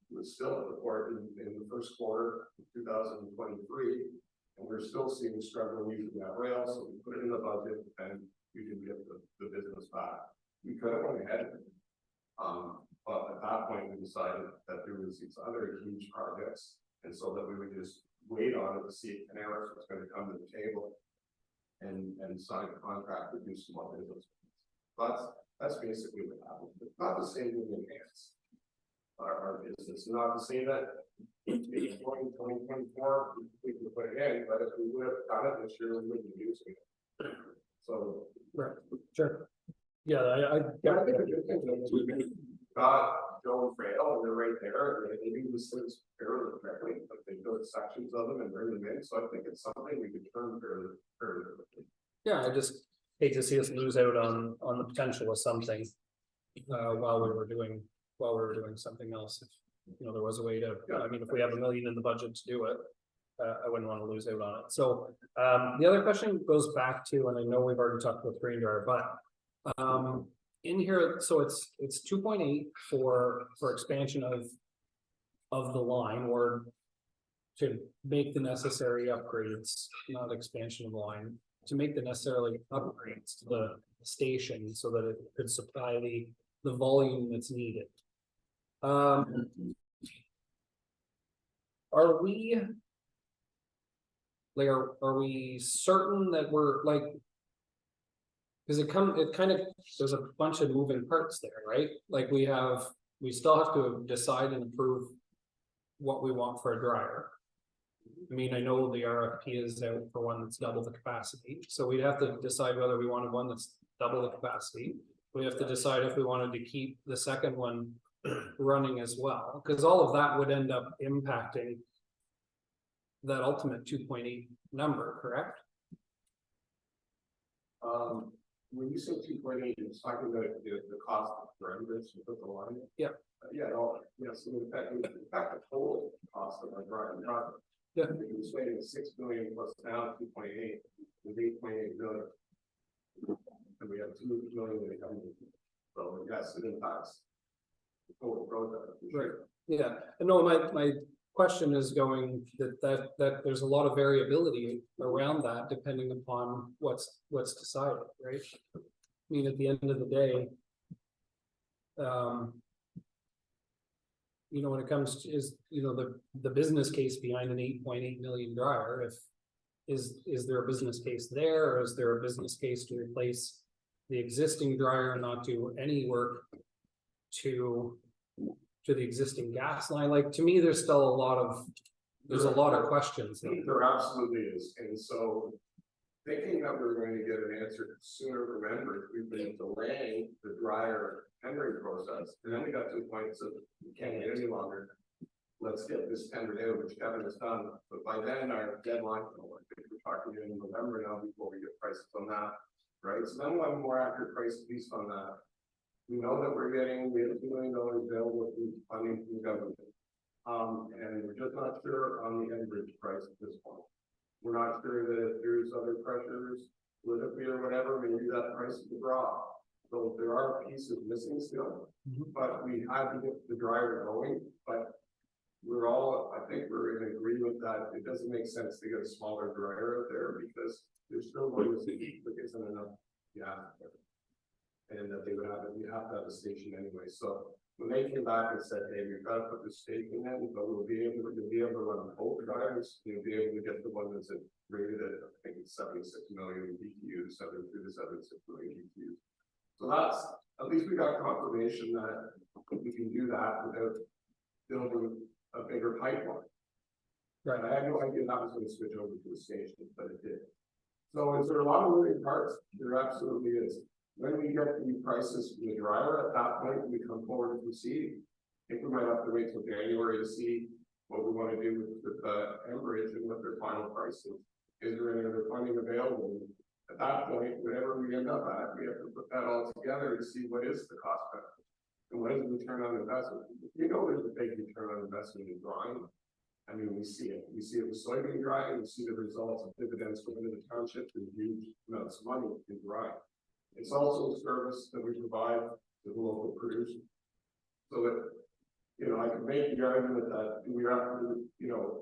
was still at the port in the first quarter of 2023, and we're still seeing struggle using that rail, so we put it in the budget and we can get the business back. We could have went ahead, but at that point we decided that there was these other huge projects, and so that we would just wait on it to see if Canaris was going to come to the table and sign a contract to do some more business. That's basically what happened. It's not to say we enhance our business, not to say that in 2024 we can put it in, but if we would have done it this year, we wouldn't be using it. So, Right, sure. Yeah, I got Joe and Frail, and they're right there, and they do this things fairly correctly, but they build sections of them and bring them in, so I think it's something we could turn fairly quickly. Yeah, I just hate to see us lose out on the potential of something while we were doing something else. If, you know, there was a way to, I mean, if we have $1 million in the budget to do it, I wouldn't want to lose out on it. So the other question goes back to, and I know we've already talked about Green Drive, but in here, so it's 2.8 for expansion of the line, or to make the necessary upgrades, not expansion of the line, to make the necessary upgrades to the station so that it could supply the volume that's needed. Are we like, are we certain that we're like, because it kind of, there's a bunch of moving parts there, right? Like we still have to decide and approve what we want for a dryer. I mean, I know the RFP is out for one that's double the capacity, so we'd have to decide whether we wanted one that's double the capacity. We have to decide if we wanted to keep the second one running as well, because all of that would end up impacting that ultimate 2.8 number, correct? When you say 2.8, it's talking about the cost of drivers to put the line in? Yeah. Yes, in fact, the total cost of our driving project. Yeah. It was saying 6 million plus now 2.8 with 8.8 million. And we have 2 million that come in. So yes, it impacts the total project. Right. Yeah. No, my question is going that there's a lot of variability around that depending upon what's decided, right? I mean, at the end of the day, you know, when it comes to the business case behind an 8.8 million dryer, is there a business case there, or is there a business case to replace the existing dryer and not do any work to the existing gas line? Like, to me, there's still a lot of questions. There absolutely is, and so thinking that we're going to get an answer sooner than later, we've been delaying the dryer tendering process, and then we got to a point that we can't get any longer. Let's get this tendered out, which Kevin has done, but by then our deadline, I think we're talking in November now before we get prices on that, right? So then we'll have a more accurate price at least on that. We know that we have $2 million available through funding from the government. And we're just not sure on the Enbridge price at this point. we're not sure that if there's other pressures, would it be or whatever, maybe that price would drop. So there are pieces missing still, but we had to get the dryer going, but we're all, I think we're in agreement that it doesn't make sense to get a smaller dryer out there because there's still going to see, there isn't enough gas. And that they would have, we have to have a station anyway, so when they came back and said, hey, we've got to put the station in, but we'll be able to run both dryers, you'll be able to get the one that's rated at, I think it's 76 million BTUs, 72 to 76 million BTUs. So that's, at least we got confirmation that we can do that without building a bigger pipeline. Right. I had no idea that was going to switch over to the station, but it did. So is there a lot of moving parts? There absolutely is. When we get the prices from the dryer, at that point, we come forward and proceed. I think we might have to wait till January to see what we want to do with Enbridge and what their final price is. Is there any other funding available? At that point, whatever we end up at, we have to put that all together to see what is the cost benefit and what is the return on investment. You know, there's a big return on investment in drying. I mean, we see it. We see it with soybean drying. We see the results of dividends going into the township and huge amounts of money in drying. It's also a service that we provide to the local producer. So that, you know, I can make the argument that we have to, you know,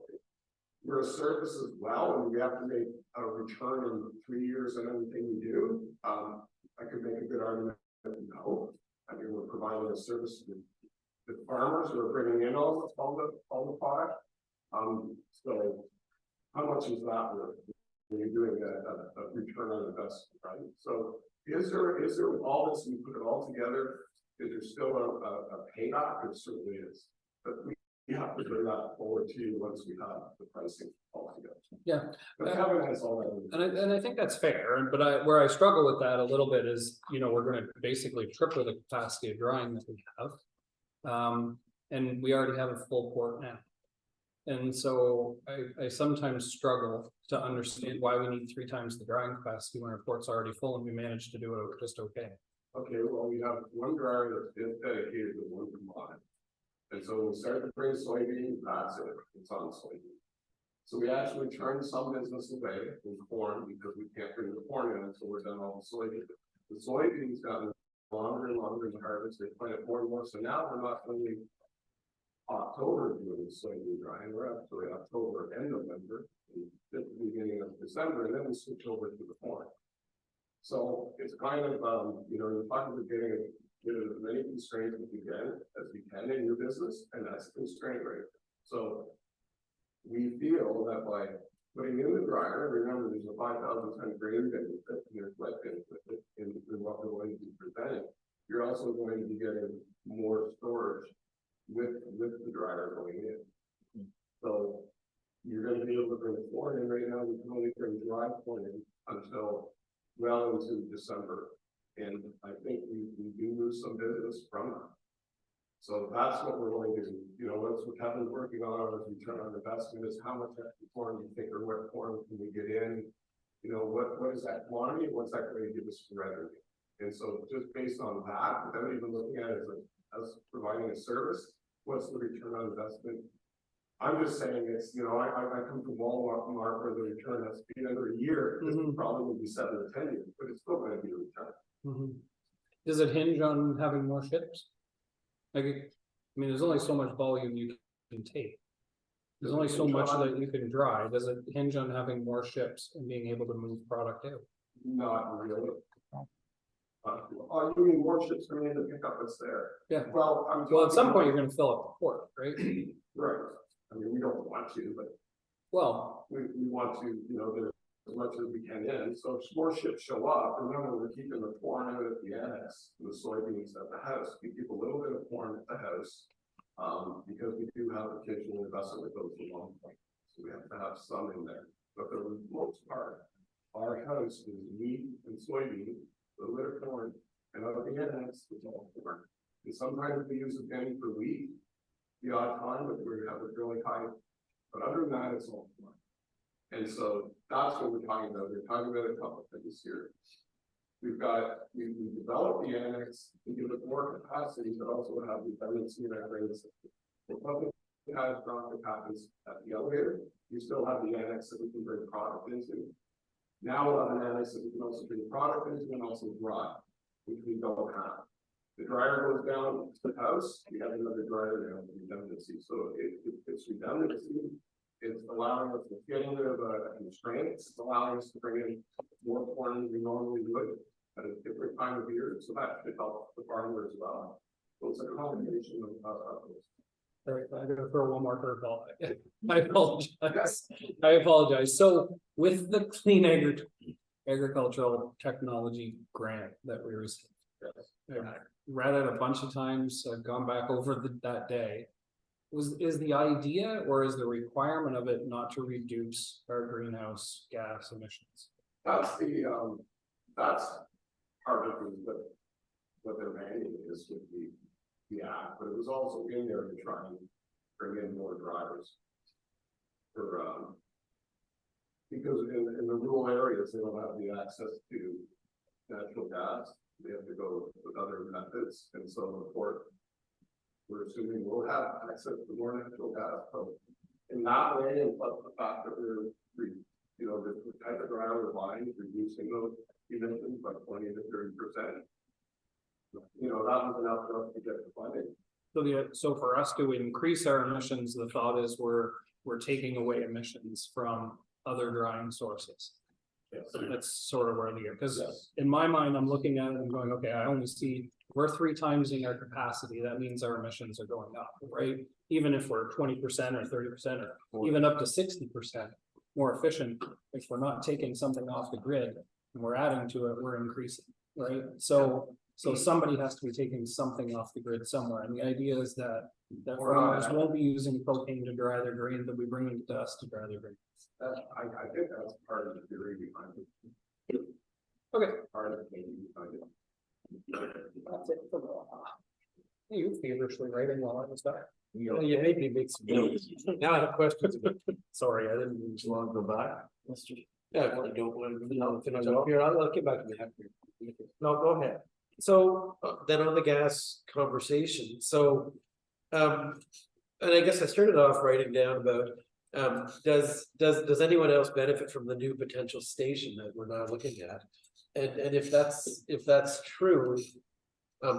we're a service as well, and we have to make a return in 3 years on everything we do. I could make a good argument that no. I mean, we're providing a service to the farmers who are bringing in all the product. So how much is that worth when you're doing a return on investment, right? So is there all this, we put it all together, is there still a payback? It certainly is, but we have to bring that forward to you once we have the pricing all together. Yeah. But Kevin has all that. And I think that's fair, but where I struggle with that a little bit is, you know, we're gonna basically triple the capacity of drying that we have. And we already have a full port now. And so I sometimes struggle to understand why we need 3 times the drying capacity when our port's already full and we managed to do it just okay. Okay, well, we have one dryer that's dedicated to one commodity. And so when we start to bring soybeans, that's it, it's on soybean. So we actually turn some business away from corn because we can't bring the corn in until we're done all the soybeans. The soybeans gotten longer and longer to harvest, they plant it more and more, so now we're not only October doing soybean drying, we're actually October, end of November, and the beginning of December, and then we switch over to the corn. So it's kind of, you know, you're talking about getting as many constraints as you can in your business, and that's constraint rate. So we feel that by putting in the dryer, remember there's a 5,000 ton grain bin with it, and there's wet bin with it in what we're going to be presenting. You're also going to be getting more storage with the dryer going in. So you're going to be able to bring corn in. Right now we can only bring dry corn in until well into December, and I think we do lose some business from that. So that's what we're going to do. You know, what's what Kevin's working on as return on investment is how much extra corn do you think, or what corn can we get in? You know, what is that quantity? What's that going to give us for revenue? And so just based on that, without even looking at it as providing a service, what's the return on investment? I'm just saying it's, you know, I come from Walmart where the return has to be under a year. This probably would be 7 to 10 years, but it's still going to be a return. Does it hinge on having more ships? Like, I mean, there's only so much volume you can take. There's only so much that you can dry. Does it hinge on having more ships and being able to move product out? Not really. You mean more ships coming in to pick up what's there? Yeah. Well, Well, at some point you're gonna fill up the port, right? Right. I mean, we don't want to, but Well, we want to, you know, get as much as we can in. So if more ships show up, remember we're keeping the corn out at the annex, the soybeans at the house. We keep a little bit of corn at the house, because we do have occasional investment that goes a long way. So we have to have some in there. But for the most part, our house is wheat and soybean, the litter corn, and out of the annex, it's all corn. And sometimes we use a penny for wheat, the odd time, but we have a really high. But other than that, it's all corn. And so that's what we're talking about. We're talking about a couple of things here. We developed the annex to give it more capacity, but also have redundancy in our grain system. We're probably catastrophic happens at the elevator, you still have the annex that we can bring product into. Now we'll have an annex that we can also bring product into and also dry, which we don't have. The dryer goes down to the house, we have another dryer down for redundancy, so it's redundancy. It's allowing us to get rid of a constraint, it's allowing us to bring in more corn than we normally would at a different time of year, so that should help the farmer as well. So it's a combination of those. All right, I'm gonna throw one more curveball. I apologize. I apologize. So with the clean agricultural technology grant that we received. I've read it a bunch of times, I've gone back over that day. Is the idea or is the requirement of it not to reduce our greenhouse gas emissions? That's that's part of what their mandate is with the act, but it was also in there to try and bring in more drivers. For because in the rural areas, they don't have the access to natural gas, they have to go with other methods, and so the port, we're assuming we'll have access to more natural gas, so in that way, and plus the fact that we're the type of dryer we're buying, reducing those emissions by 20 to 30%. That was enough for us to get the funding. So for us to increase our emissions, the thought is we're taking away emissions from other drying sources. Yes. That's sort of where the because Yes. in my mind, I'm looking at it and going, okay, I only see we're 3 timesing our capacity. That means our emissions are going up, right? Even if we're 20% or 30% or even up to 60% more efficient, if we're not taking something off the grid and we're adding to it, we're increasing, right? So somebody has to be taking something off the grid somewhere. And the idea is that farmers won't be using propane to dry their grain, they'll be bringing it to us to dry their grain. I think that's part of the theory behind it. Okay. Part of the thinking behind it. That's it for you feverishly writing while I was back. You made me make some notes. Now I have questions. Sorry, I didn't mean to long go back. Yeah, if you don't want to finish up here, I'll get back to the after. No, go ahead. So then on the gas conversation, so and I guess I started off writing down about does anyone else benefit from the new potential station that we're now looking at? And if that's true,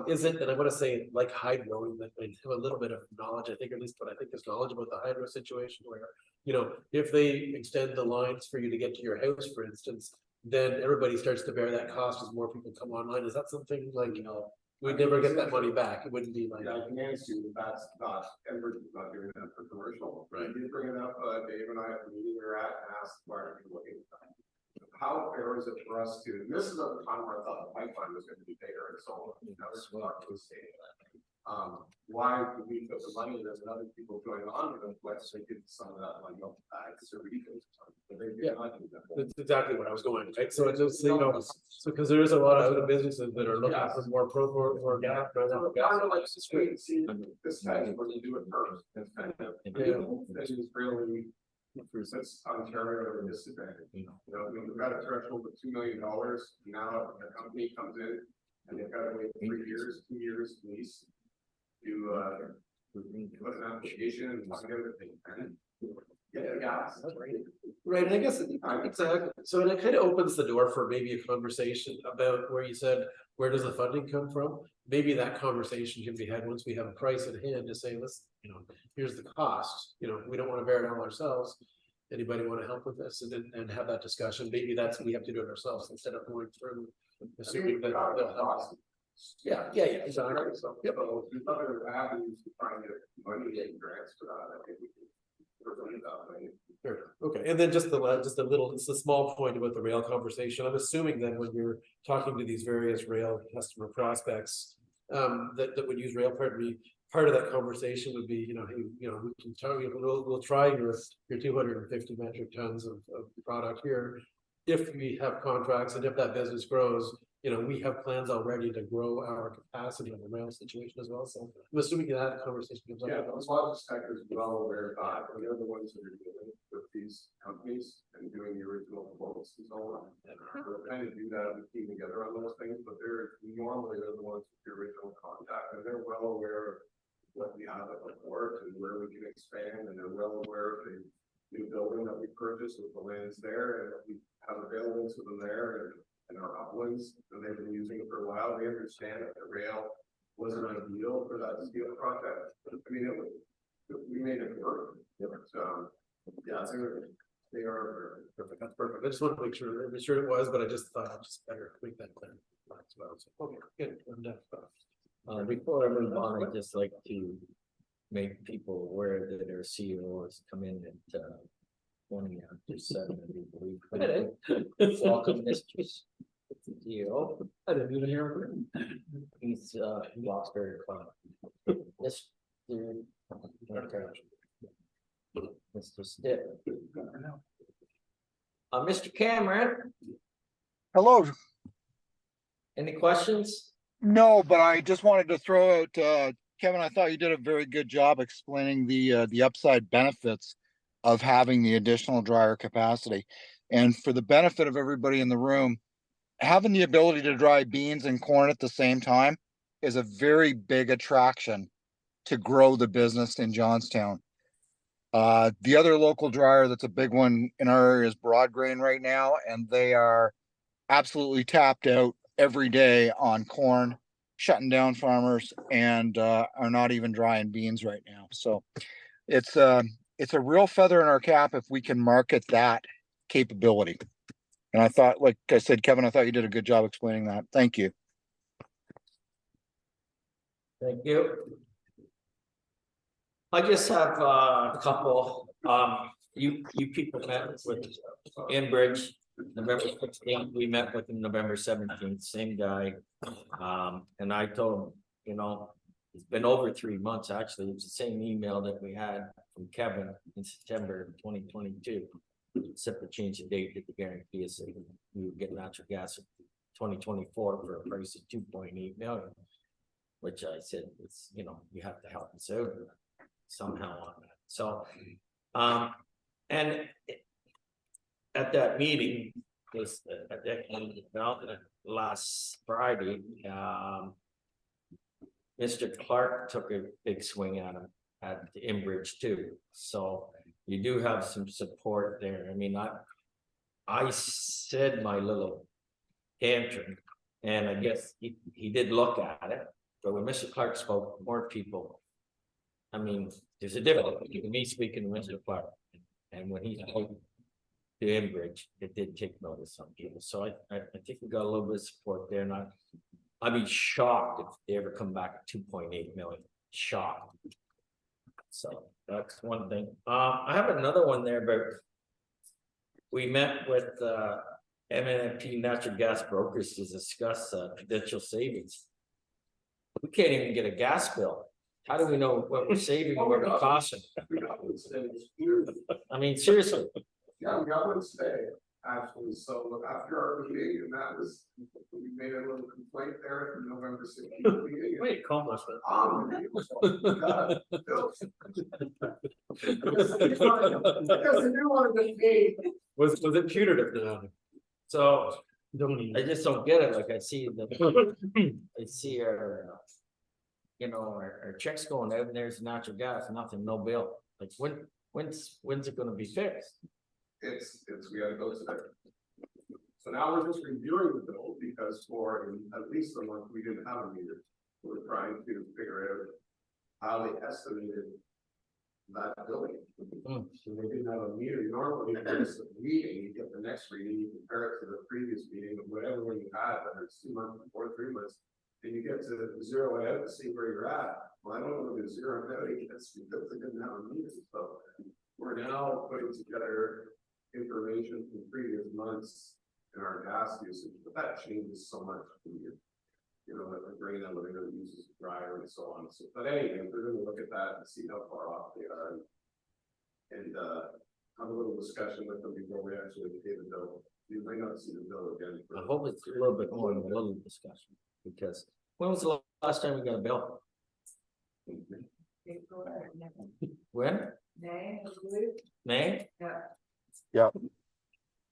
is it, and I want to say like hydro, that I have a little bit of knowledge, I think at least, but I think there's knowledge about the hydro situation where, if they extend the lines for you to get to your house, for instance, then everybody starts to bear that cost as more people come online. Is that something like, we'd never get that money back? It wouldn't be like. Yeah, I can answer you, that's not, Enbridge is not doing that for commercial. Right. You did bring it up, Dave and I at the meeting we were at, and asked, why are you looking at that? How fair is it for us to, and this is at the time where I thought the pipeline was going to be bigger, and so that was what I was saying. Why do we put the money, there's other people going on with them, let's say get some of that money up back, so we can. That's exactly what I was going, right? So it's just, so because there is a lot of other businesses that are looking for more or gas. Kind of like this way, see, this kind of when you do it first, it's kind of, this is really. Since Ontario is disadvantaged, we've got a threshold of $2 million. Now a company comes in and they've got to wait 2 years at least to put an application and get the gas. Right, and I guess exactly. So and it kind of opens the door for maybe a conversation about where you said, where does the funding come from? Maybe that conversation can be had once we have a price at hand to say, let's, here's the cost, we don't want to bear it all ourselves. Anybody want to help with this and have that discussion? Maybe that's, we have to do it ourselves instead of going through assuming that they'll help. Yeah, exactly. So, there's other avenues to try and get money and grants for that. I think we can. Sure. Okay, and then just a small point about the rail conversation. I'm assuming that when you're talking to these various rail customer prospects, that would use rail, part of that conversation would be, hey, we can tell you, we'll try your 250 metric tons of product here. If we have contracts and if that business grows, we have plans already to grow our capacity on the rail situation as well. So I'm assuming that conversation comes up. Yeah, those logistics sectors well aware of that, and they're the ones that are dealing with these companies and doing the original quotes and so on. We're trying to do that and team together on those things, but they're the ones with the original contact, and they're well aware of what we have at the port and where we can expand, and they're well aware of the new building that we purchased with the lands there, and we have available to them there and our uplands, and they've been using it for a while. They understand that the rail wasn't ideal for that steel project. I mean, we made it work. So, yeah, so they are. Perfect, that's perfect. I just want to make sure it was, but I just thought I'd just better make that clear. As well. So, okay, good. I'm done. Before I move on, I'd just like to make people aware that our CEO has come in at 20 after 7, I believe. Welcome, Mr. CEO. I didn't even hear him. He's he walks very quiet. Mr. Mr. Stitt. Mr. Cameron, Hello. any questions? No, but I just wanted to throw out, Kevin, I thought you did a very good job explaining the upside benefits of having the additional dryer capacity. And for the benefit of everybody in the room, having the ability to dry beans and corn at the same time is a very big attraction to grow the business in Johnstown. The other local dryer that's a big one in our area is Broad Grain right now, and they are absolutely tapped out every day on corn, shutting down farmers, and are not even drying beans right now. So it's a real feather in our cap if we can market that capability. And I thought, like I said, Kevin, I thought you did a good job explaining that. Thank you. Thank you. I just have a couple, you people met with Enbridge November 16th, we met with him November 17th, same guy. And I told him, you know, it's been over 3 months, actually. It's the same email that we had from Kevin in September 2022. Except to change the date that the guarantee is we would get natural gas in 2024 for a price of 2.8 million. Which I said, it's, you know, you have to help us out somehow on that. So, and at that meeting, was at that last Friday, Mr. Clark took a big swing at him at the Enbridge too. So you do have some support there. I mean, I said my little tantrum, and I guess he did look at it. But when Mr. Clark spoke, more people. I mean, there's a difference between me speaking to Mr. Clark, and when he spoke to Enbridge, it did take notice on people. So I think we got a little bit of support there. And I'd be shocked if they ever come back at 2.8 million. Shocked. So that's one thing. I have another one there, but we met with MNP Natural Gas Brokers to discuss potential savings. We can't even get a gas bill. How do we know what we're saving or what we're costing? I mean, seriously. Yeah, we got one today, actually. So look, after our meeting, and that was, we made a little complaint there at the November 16th meeting. Wait, accomplish that. Because the new one that made. Was it punitive now? So I just don't get it. Like I see our, you know, our checks going out and there's natural gas, nothing, no bill. Like when's it gonna be fixed? It's, we gotta go today. So now we're just reviewing the bill because for at least a month, we didn't have a meter. We're trying to figure out how they estimated that billing. So they didn't have a meter. Normally, if there's a meeting, you get the next reading, you compare it to the previous meeting, whatever one you had, whether it's 2 months or 3 months, and you get to zero it out to see where you're at. Well, I don't know if it's zero out because they didn't have a meter. So we're now putting together information from previous months in our gas usage, but that changes so much from year. You know, that the grain elevator uses a dryer and so on. So, but anyway, we're gonna look at that and see how far off they are. And have a little discussion with them before we actually pay the bill. You may not see the bill again. I hope it's a little bit more than a little discussion, because when was the last time we got a bill? When? May, I believe. May? Yeah. Yeah.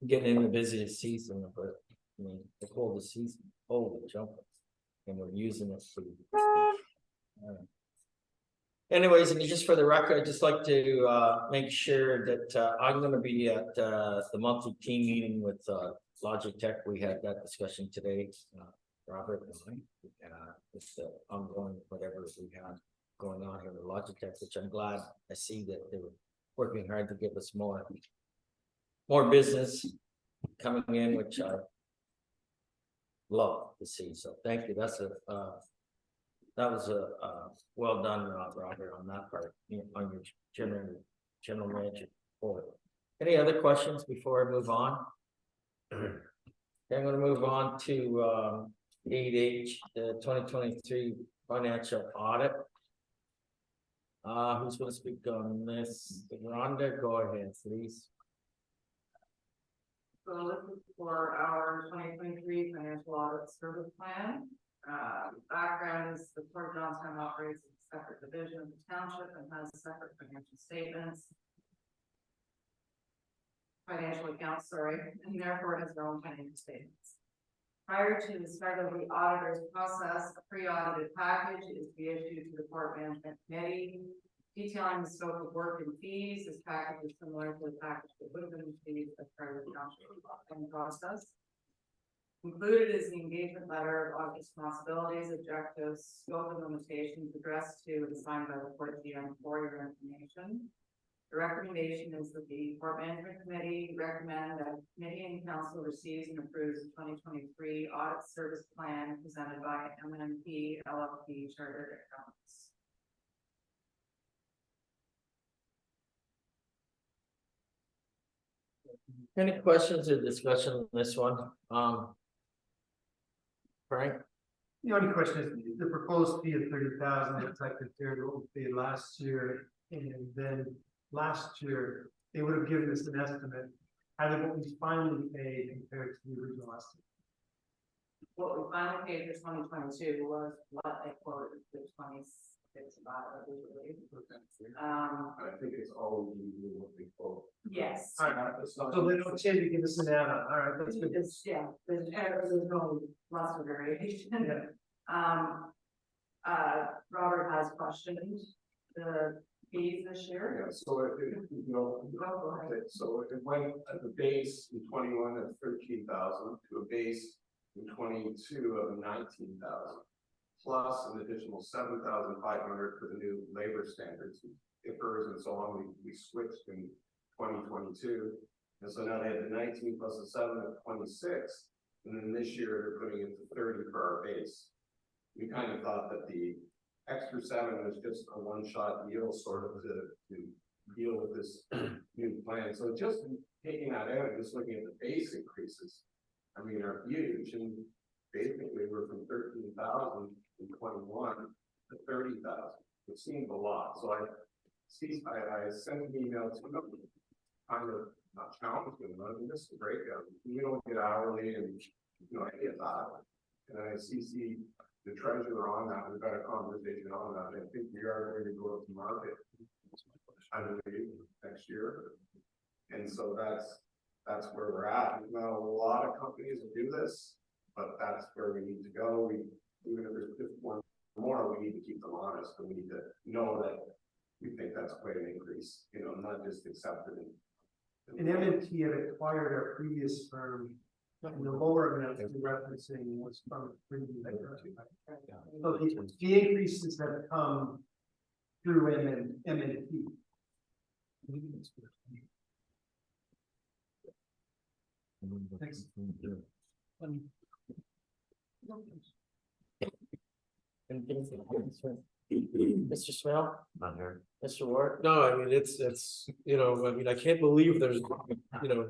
Getting in the busiest season, but I mean, the coldest season, holy jump. And we're using it for. Anyways, and just for the record, I'd just like to make sure that I'm gonna be at the monthly team meeting with Logitech. We had that discussion today, Robert and I, with the ongoing whatever we have going on here with Logitech, which I'm glad I see that they were working hard to give us more business coming in, which I love to see. So thank you. That was a well done, Robert, on that part, on your general manager report. Any other questions before I move on? Okay, I'm gonna move on to 8H, the 2023 financial audit. Who's gonna speak on this? Rhonda, go ahead, please. So looking for our 2023 financial audit service plan. Background is the Port of Johnstown operates as a separate division of the township and has separate financial statements. Financial accounts, sorry, and therefore has their own financial statements. Prior to the start of the auditor's process, a pre-audited package is to be issued to the Port Management Committee detailing the scope of work and fees. This package is similar to the package that would have been received as part of the township process. Included is the engagement letter of audit responsibilities, objectives, scope and limitations addressed to and signed by the Port GM for your information. The recommendation is that the Port Management Committee recommend that committee and council receives and approves the 2023 audit service plan presented by MNP LLP Chartered Accountants. Any questions or discussion on this one? Frank? The only question is the proposed fee of 30,000, it's like compared to what we paid last year. And then last year, they would have given us an estimate, how did what we finally paid compared to the original estimate? What we finally paid for 2022 was what they quoted for 26 about, I believe. I think it's all what we quote. Yes. All right, so they don't change to give us an add-on, all right, that's good. It's, yeah, there's no lots of variation. Yeah. Robert has questioned the fees this year. Yeah, so so it went at the base in 21 at 13,000 to a base in 22 of 19,000. Plus an additional 7,500 for the new labor standards, IFRS and so on. We switched in 2022, and so now they had the 19 plus the 7 of 26, and then this year they're putting it to 30 for our base. We kind of thought that the extra 7 was just a one-shot deal, sort of to deal with this new plan. So just taking that out and just looking at the base increases, I mean, are huge, and basically we're from 13,000 in 21 to 30,000. It seems a lot. So I sent an email to them, kind of not challenging them. I mean, this is a breakout. We don't get hourly, and I get that. And I CC the treasurer on that. We've got a conversation on that. I think we are going to go to market, I believe, next year. And so that's where we're at. There's not a lot of companies that do this, but that's where we need to go. Even if there's just one more, we need to keep them honest, and we need to know that we think that's quite an increase, not just accept it. And M&T had acquired our previous firm, and the lower amount you're referencing was from the previous. So the increases have come through M&T. Thanks. Mr. Smell, Not here. Mr. Ward? No, I mean, it's, I mean, I can't believe there's,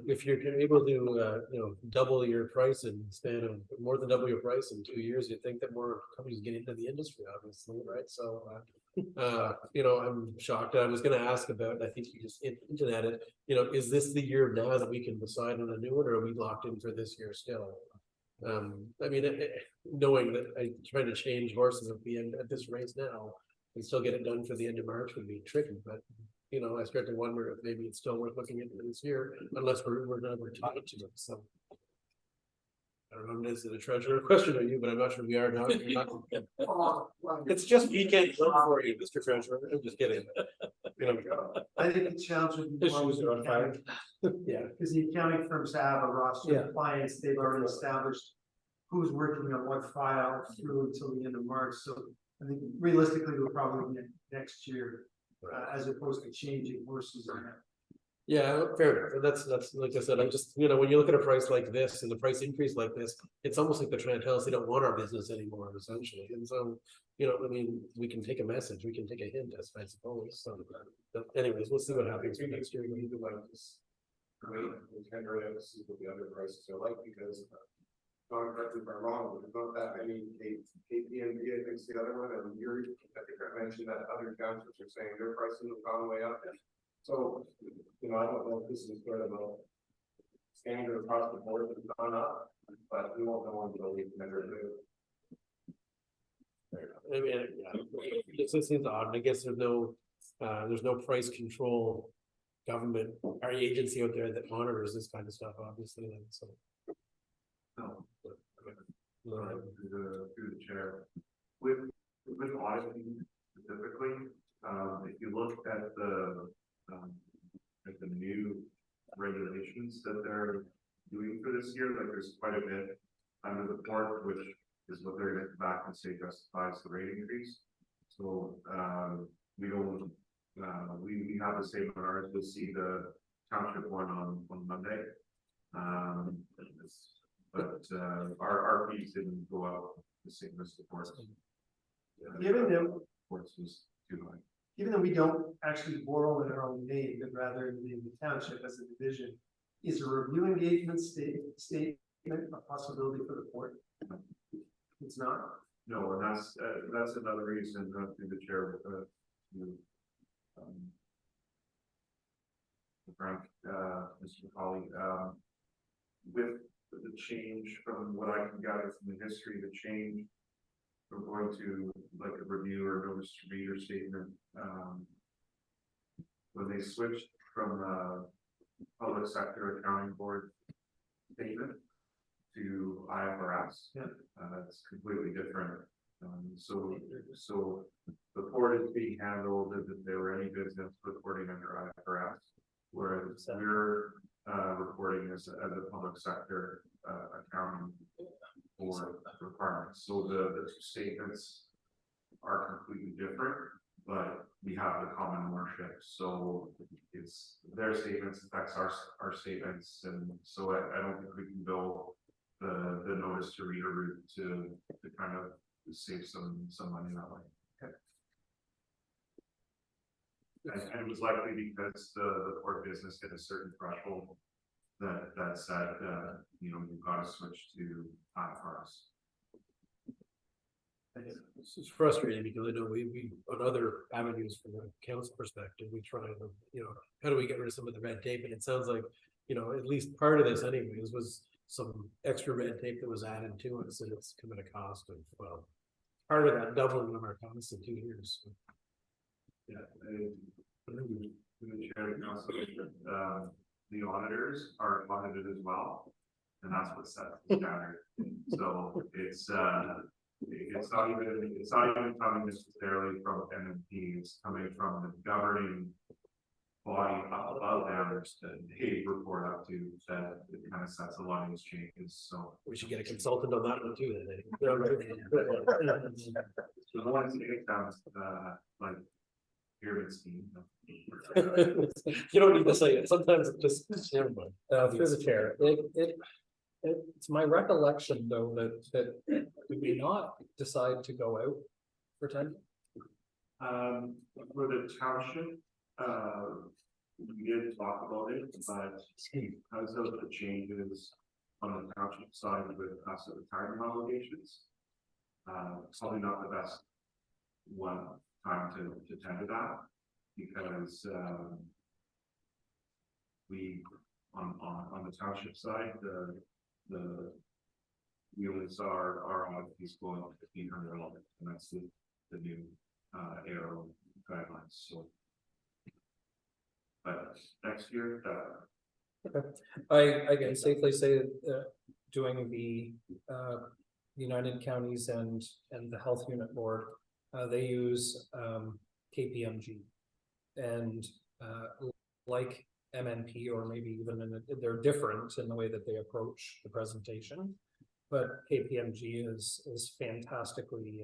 if you're able to, double your price in the span of, more than double your price in 2 years, you'd think that more companies get into the industry, obviously, right? So, I'm shocked. I was gonna ask about, I think you just hinted at it, is this the year now that we can decide on a new one, or are we locked in for this year still? I mean, knowing that I try to change horses at the end at this race now and still get it done for the end of March would be tricky, but I start to wonder if maybe it's still worth looking into this year, unless we're tied to it, so. I don't don't know, is it a treasurer question or you, but I'm not sure we are now. You're not- Oh, well, It's just weekend work for you, Mr. Treasurer. I'm just kidding. You know, I think the challenge would be. more with Issues are on the fire. accounting, yeah. because the accounting firms have a roster Yeah. of clients, they've already established. Who's working on what file through until the end of March, so I think realistically, we'll probably be next year. As opposed to changing horses. Yeah, fair enough. And that's, like I said, I'm just, when you look at a price like this and the price increase like this, it's almost like they're trying to tell us they don't want our business anymore, essentially. And so, we can take a message, we can take a hint, I suppose. So, but anyways, we'll see what happens for next year. Wait, and tender out to see what the other prices are like, because. Don't correct me if I'm wrong, but there's not that many, KPMG, I think's the other one, and Yuri, I think I mentioned that other townships are saying their prices have gone way up. So, I don't know if this is sort of a standard across the board that's gone up, but we won't know until we measure it. I mean, yeah, it just seems odd. And I guess there's no price control government or agency out there that monitors this kind of stuff, obviously. And so. No. Through the chair, with auditing specifically, if you look at the new regulations that they're doing for this year, like there's quite a bit under the port, which is what they're gonna come back and say justifies the rate increase. So we don't we have the same on ours. We'll see the township one on Monday. But our fees didn't go up the same as the ports. Given that, Ports was too high. given that we don't actually borrow in our own name, but rather in the township as a division, is a review engagement statement a possibility for the port? It's not. No, and that's another reason through the chair Frank, Mr. Colley, with the change from what I can gather from the history, the change from going to like a review or notice to reader statement, when they switched from public sector accounting board statement to IFRS, it's completely different. So the board is being handled as if there were any business reporting under IFRS, whereas we're reporting as a public sector accounting board requirements. So the two statements are completely different, but we have the common ownership. So it's their statements affects our statements, and so I don't think we can go the notice to reader route to kind of save some money that way. And it was likely because the port business hit a certain threshold that said, you've got to switch to IFRS. This is frustrating because I know we on other avenues from the council perspective, we try to, how do we get rid of some of the red tape? And it sounds like, at least part of this anyways was some extra red tape that was added to it, so it's come at a cost of, well, part of that doubling of our costs in 2 years. So. Yeah, the chair of council, the auditors are audited as well, and that's what sets the standard. So it's not even coming necessarily from MMP, it's coming from the governing body above them that they report up to, that it kind of sets a lot of these changes. So we should get a consultant on that one too, then. So the ones that it comes like pyramid scheme. You don't need to say it. Sometimes it just never mind. Through the chair, it's my recollection though that we may not decide to go out for tender. For the township, we did talk about it, but because of the changes on the township side with us at retirement obligations, probably not the best time to tender that, because we on the township side, we only saw our audit fees going up to $1,500, and that's the new ARO guidelines. So, but next year, I can safely say that, doing the, United Counties and the Health Unit Board, they use, KPMG. And, like MNP, or maybe even they're different in the way that they approach the presentation. But KPMG is fantastically,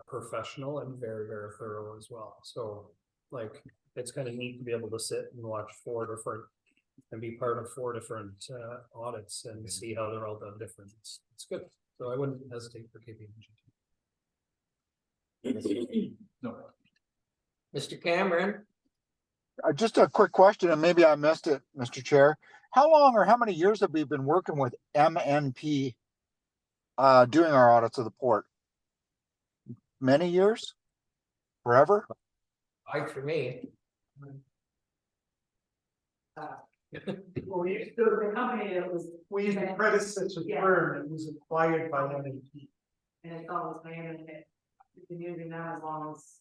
professional and very, very thorough as well. So like, it's kind of neat to be able to sit and watch and be part of 4 different audits and see how they're all done different. It's good. So I wouldn't hesitate for KPMG. No. Mr. Cameron, Just a quick question, and maybe I missed it, Mr. Chair. How long or how many years have we been working with MNP doing our audits of the port? Many years? Forever? for me. Well, The company that was, we used the predecessor Yeah. firm that was acquired by MNP. and it's always paying, and we've been using that as long as.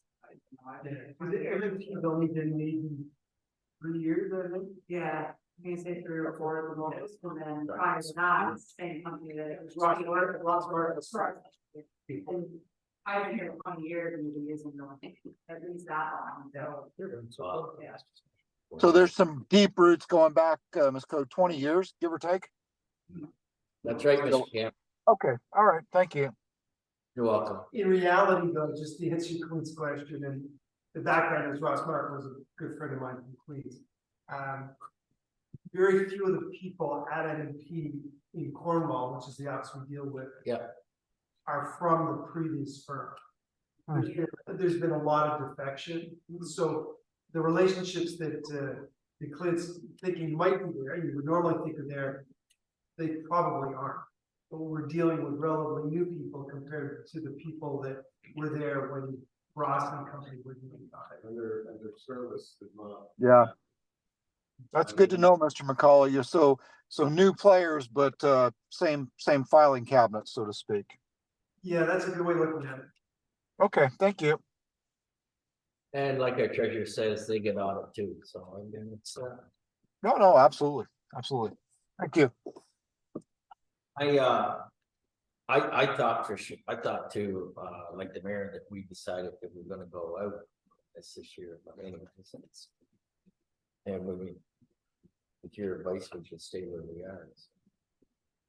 MNP's only been maybe 3 years, I think. Yeah, you can say 3 or 4 at the most, and then prior to that, it's the same company that it was. Lots of work. And I've been here for 20 years and we've been using them, at least that long, so. Yeah. So there's some deep roots going back, Ms. Code, 20 years, give or take? That's right, Mr. Camp. Okay, all right, thank you. You're welcome. In reality, though, just to answer your Queen's question, and the background is Ross Martin was a good friend of mine from Queens. Very few of the people at NNP in Cornwall, which is the office we deal with. Yeah. Are from the previous firm. There's been a lot of defection, so the relationships that the Clint's thinking might be there, you would normally think are there, they probably aren't. But we're dealing with relatively new people compared to the people that were there when Ross and company were doing it. And their service is not. Yeah. That's good to know, Mr. McCauley. You're so new players, but same filing cabinet, so to speak. Yeah, that's a good way of looking at it. Okay, thank you. And like our treasurer says, they get audit too, so I mean, it's, No, absolutely, absolutely. Thank you. I thought for sure, I thought too, like the mayor, that we decided that we're gonna go out this year, but anyway, since. And we, with your advice, we should stay where we are.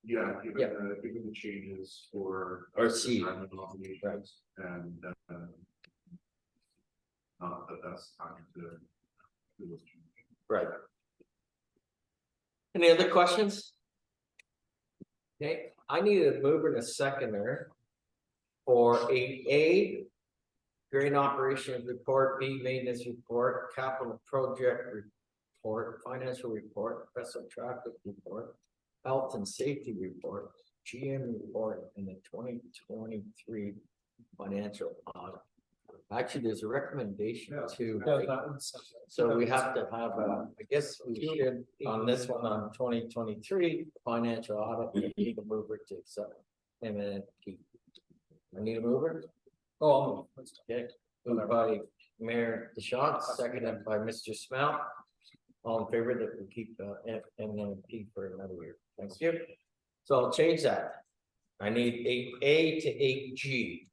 Yeah, Yeah. given the changes for. Or C. Obligations and, not that that's time to. do those changes. Right. Any other questions? Okay, I need a mover and a seconder for 8A. Grain operations report, B maintenance report, capital project report, financial report, vessel traffic report, health and safety report, GM report, and the 2023 financial audit. Actually, there's a recommendation to. So we have to have I guess we should, on this one, on 2023 financial audit, we need a mover to accept. MNP. I need a mover. Oh, Okay, moved by Mayor DeShant, seconded by Mr. Smell. All in favor that we keep MNP for another year. Thank you. So I'll change that. I need 8A to 8G.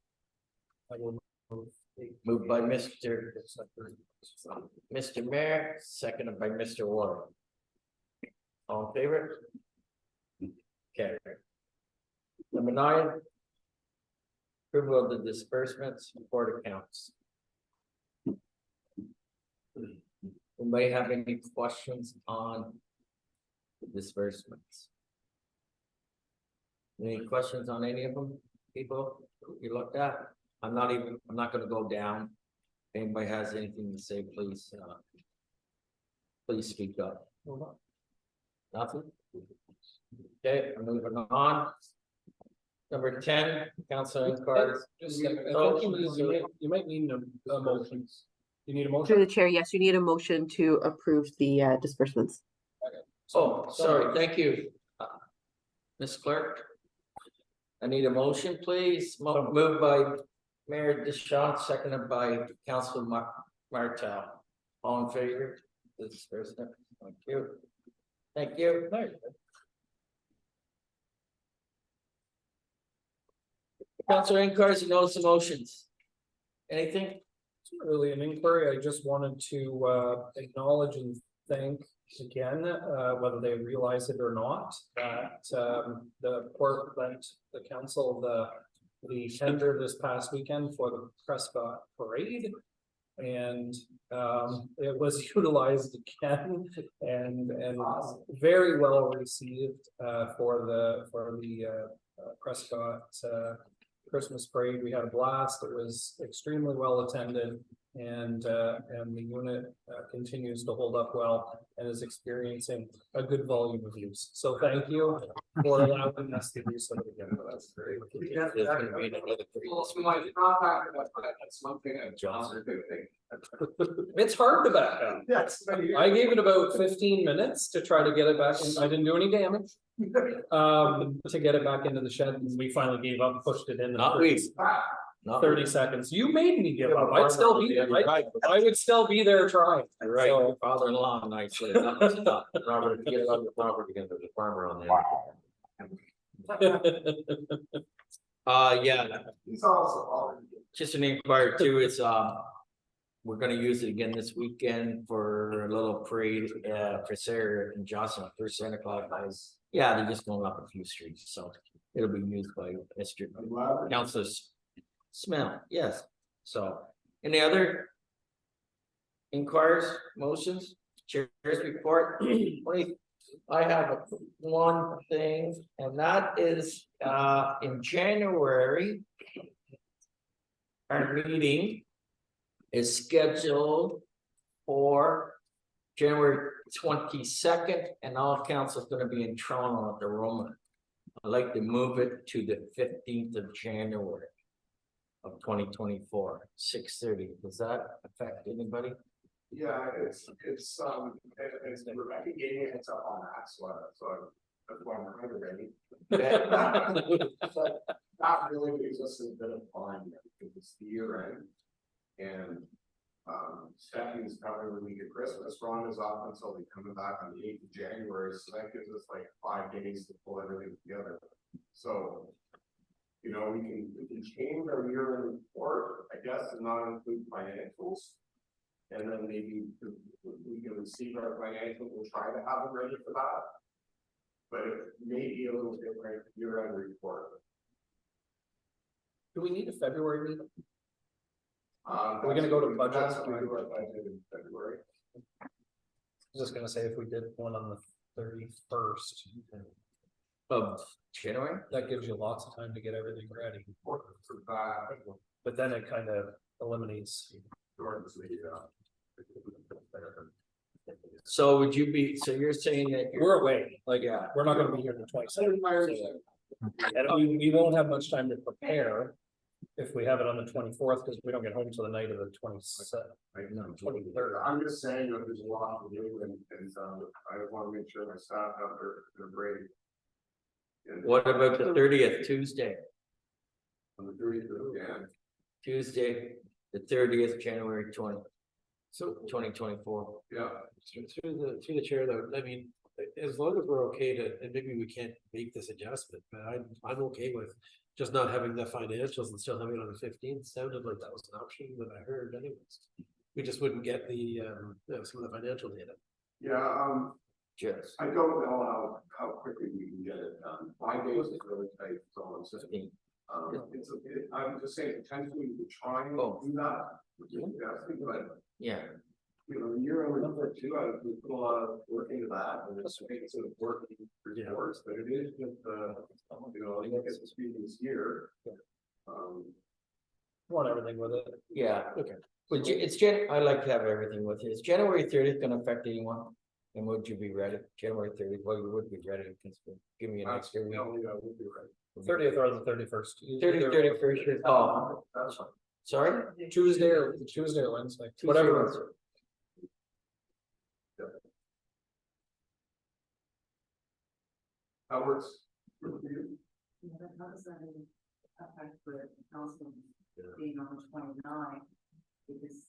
I will move. Moved by Mr. Mayor, seconded by Mr. Ward. All in favor? Okay. Number 9. Approval of the disbursements, report accounts. We may have any questions on the disbursements. Any questions on any of them, people you looked at? I'm not gonna go down. If anybody has anything to say, please, please speak up. Nothing? Okay, I'm moving on. Number 10, council inquiries. Just a second. I think you might need a motion. You need a Through motion? the chair, yes, you need a motion to approve the disbursements. Oh, sorry, thank you. Ms. Clerk. I need a motion, please. Moved by Mayor DeShant, seconded by Councilor Martel. All in favor? Disbursement, thank you. Thank you. Councilor Incars, you notice emotions. Anything? It's not really an inquiry. I just wanted to acknowledge and thank again, whether they realize it or not, that the port lent the council the tender this past weekend for the Prescott Parade. And it was utilized again and very well received for the Prescott Christmas parade. We had a blast. It was extremely well attended, and the unit continues to hold up well and is experiencing a good volume of use. So thank you for allowing us to do some of it again. That's great. There's gonna be another three. That's one thing I've Johnson do think. It's hard to back up. Yes. I gave it about 15 minutes to try to get it back in. I didn't do any damage. To get it back into the shed, and we finally gave up, pushed it in. Not we. Not 30 seconds. You made me give up. I'd still be there. I would still be there trying. Right, So- your father-in-law, nice. Robert, get it on the property again, there's a farmer on there. Yeah, He's also already. just an inquiry too, it's, we're gonna use it again this weekend for a little parade, for Sarah and Jocelyn, for Santa Claus. Yeah, they're just going up a few streets, so it'll be used by Mr. Councilor Smell, yes, so, any other inquiries, motions, chair's report? I have one thing, and that is, in January. Our meeting is scheduled for January 22nd, and all council is gonna be in Toronto at the Roman. I'd like to move it to the 15th of January of 2024, 6:30. Does that affect anybody? Yeah, it's Rebecca gave me a heads up on that, so that's why I'm kind of ready. But that really gives us a bit of time because it's the year end. And Stephanie's covering the week of Christmas. Ron is off until they coming back on the 8th of January, so that gives us like 5 days to pull everything together. So, you know, we can change our year-end report, I guess, and not include financials. And then maybe we can receive our financials, we'll try to have it ready for that. But it may be a little different year-end report. Do we need a February meeting? We're gonna go to budget? That's when we do our budget in February. I was just gonna say if we did one on the 31st, Of January? that gives you lots of time to get everything ready. For that, But then it kind of eliminates. towards the, So would you be, so you're saying that you're, We're away, like, Yeah. we're not gonna be here the 22nd. And we won't have much time to prepare if we have it on the 24th, because we don't get home till the night of the 23rd. I'm just saying that there's a lot to do and I want to make sure my staff have their break. And what about the 30th, Tuesday? On the 30th of Jan. Tuesday, the 30th, January So 2024. Yeah. through the chair though, I mean, as long as we're okay to, and maybe we can't make this adjustment, but I'm okay with just not having the financials and still having it on the 15th. Sounded like that was an option that I heard anyways. We just wouldn't get the some of the financial data. Yeah, Just I don't know how quickly we can get it done. 5 days is really tight, so it's just, 15. I'm just saying potentially we could try and Oh. do that. But yeah, you know, year over number 2, we put a lot of work into that, and it's sort of working reports, but it is just, you know, I look at the previous year. Want everything with it. yeah. Okay. But I like to have everything with you. Is January 30th gonna affect anyone? And would you be ready? January 30th, well, you would be ready, because give me an extra week. Yeah, we'll be right. 30th or the 31st. 31st, oh, That's fine. sorry? Tuesday or Wednesday, whatever. That works. Good for you. Yeah, that does affect the council being on the 29th, because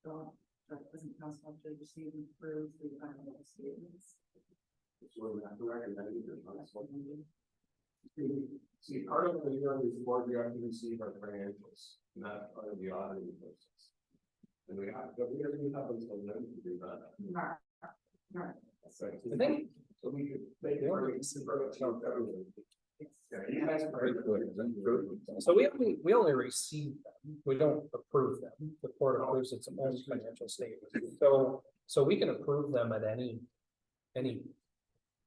that doesn't council have to receive and approve the financial statements. See, part of the yearly report, you have to receive our financials, not part of the auditing process. And we have until then to do that. I think. So we could make it. So we only receive them, we don't approve them, the board approves its own financial statement, so we can approve them at any.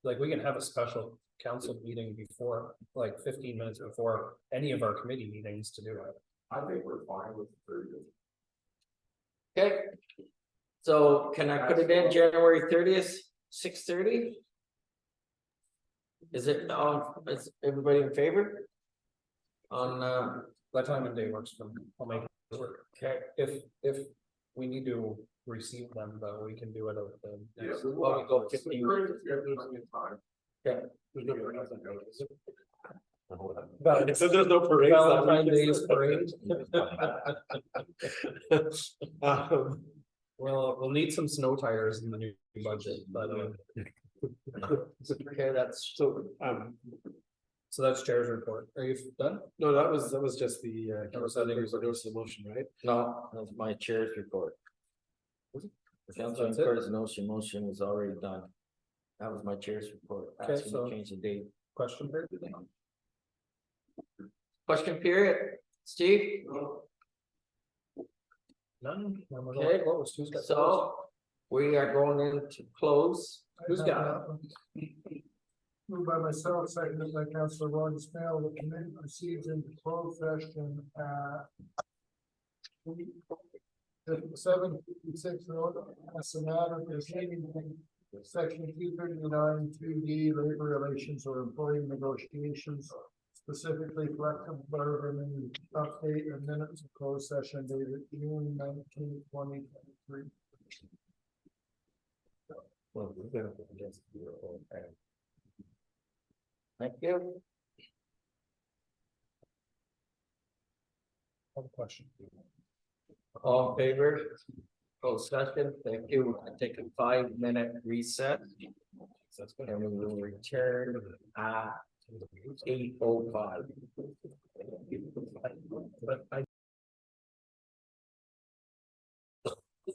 Like, we can have a special council meeting before, like 15 minutes before any of our committee meetings to do it. I think we're fine with 30. Okay. So can I put it in January 30th, 6:30? Is it, is everybody in favor? On, That time and day works for me, I'll make it work. okay, If we need to receive them, though, we can do it at the. next- well, we go 15. Val- So there's no parade. Valentine's Day's parade. Well, we'll need some snow tires in the new budget, but Okay, that's, So, so that's chair's report. Are you done? no, that was just the, That was- I think it was- there was the motion, right? no, that's my chair's report. Councilor That's it? Curtis motion was already done. That was my chair's report. Okay, Asking to so- change the date. Question period? Question period, Steve? None? Then we're Okay. going close. Who's got close? So we are going into close. Who's got Moved by myself, seconded by Councilor Ron Smale, the committee proceeds into closed session at 7:56, as a matter proceeding section 239 2D, labor relations or employee negotiations, specifically collective bargaining update and minutes of closed session dated June 19, 2023. Well, we're gonna put against the whole thing. Thank you. I have a question? All in favor? Closed session, thank you. I take a 5-minute reset. And we will return at 8:05.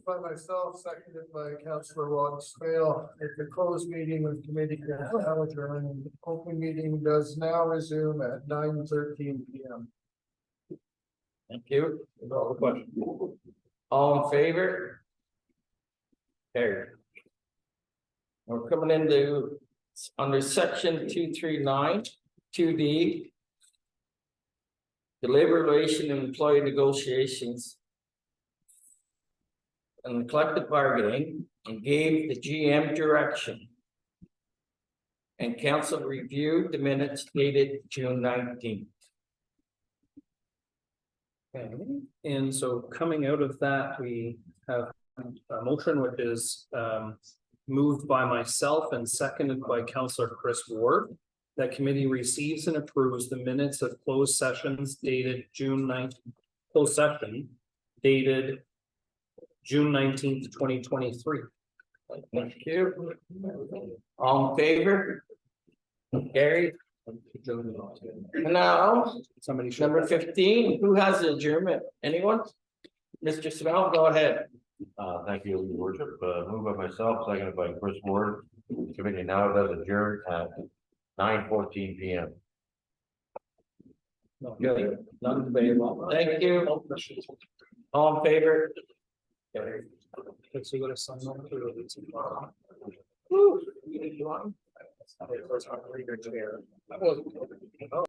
By myself, seconded by Councilor Ron Smale, at the closed meeting of committee, and the open meeting does now resume at 9:13 p.m. Thank you. All in favor? Carried. We're coming into, under section 239, 2D. The labor relation and employee negotiations. And collective bargaining, and gave the GM direction. And council reviewed the minutes dated June 19th. Okay, and so coming out of that, we have a motion which is moved by myself and seconded by Councillor Chris Ward. That committee receives and approves the minutes of closed sessions dated June 9th, closed session dated June 19th, 2023. Thank you. All in favor? Carried. And now, Somebody should. number 15, who has the adjournment? Anyone? Mr. Smell, go ahead. Thank you, Your Worship. Moved by myself, seconded by Chris Ward. Committee now does adjourn at 9:14 p.m. Good. None debatable. Thank you. All in favor? Carried. So you gotta sign on to it. Woo. You need one? That was.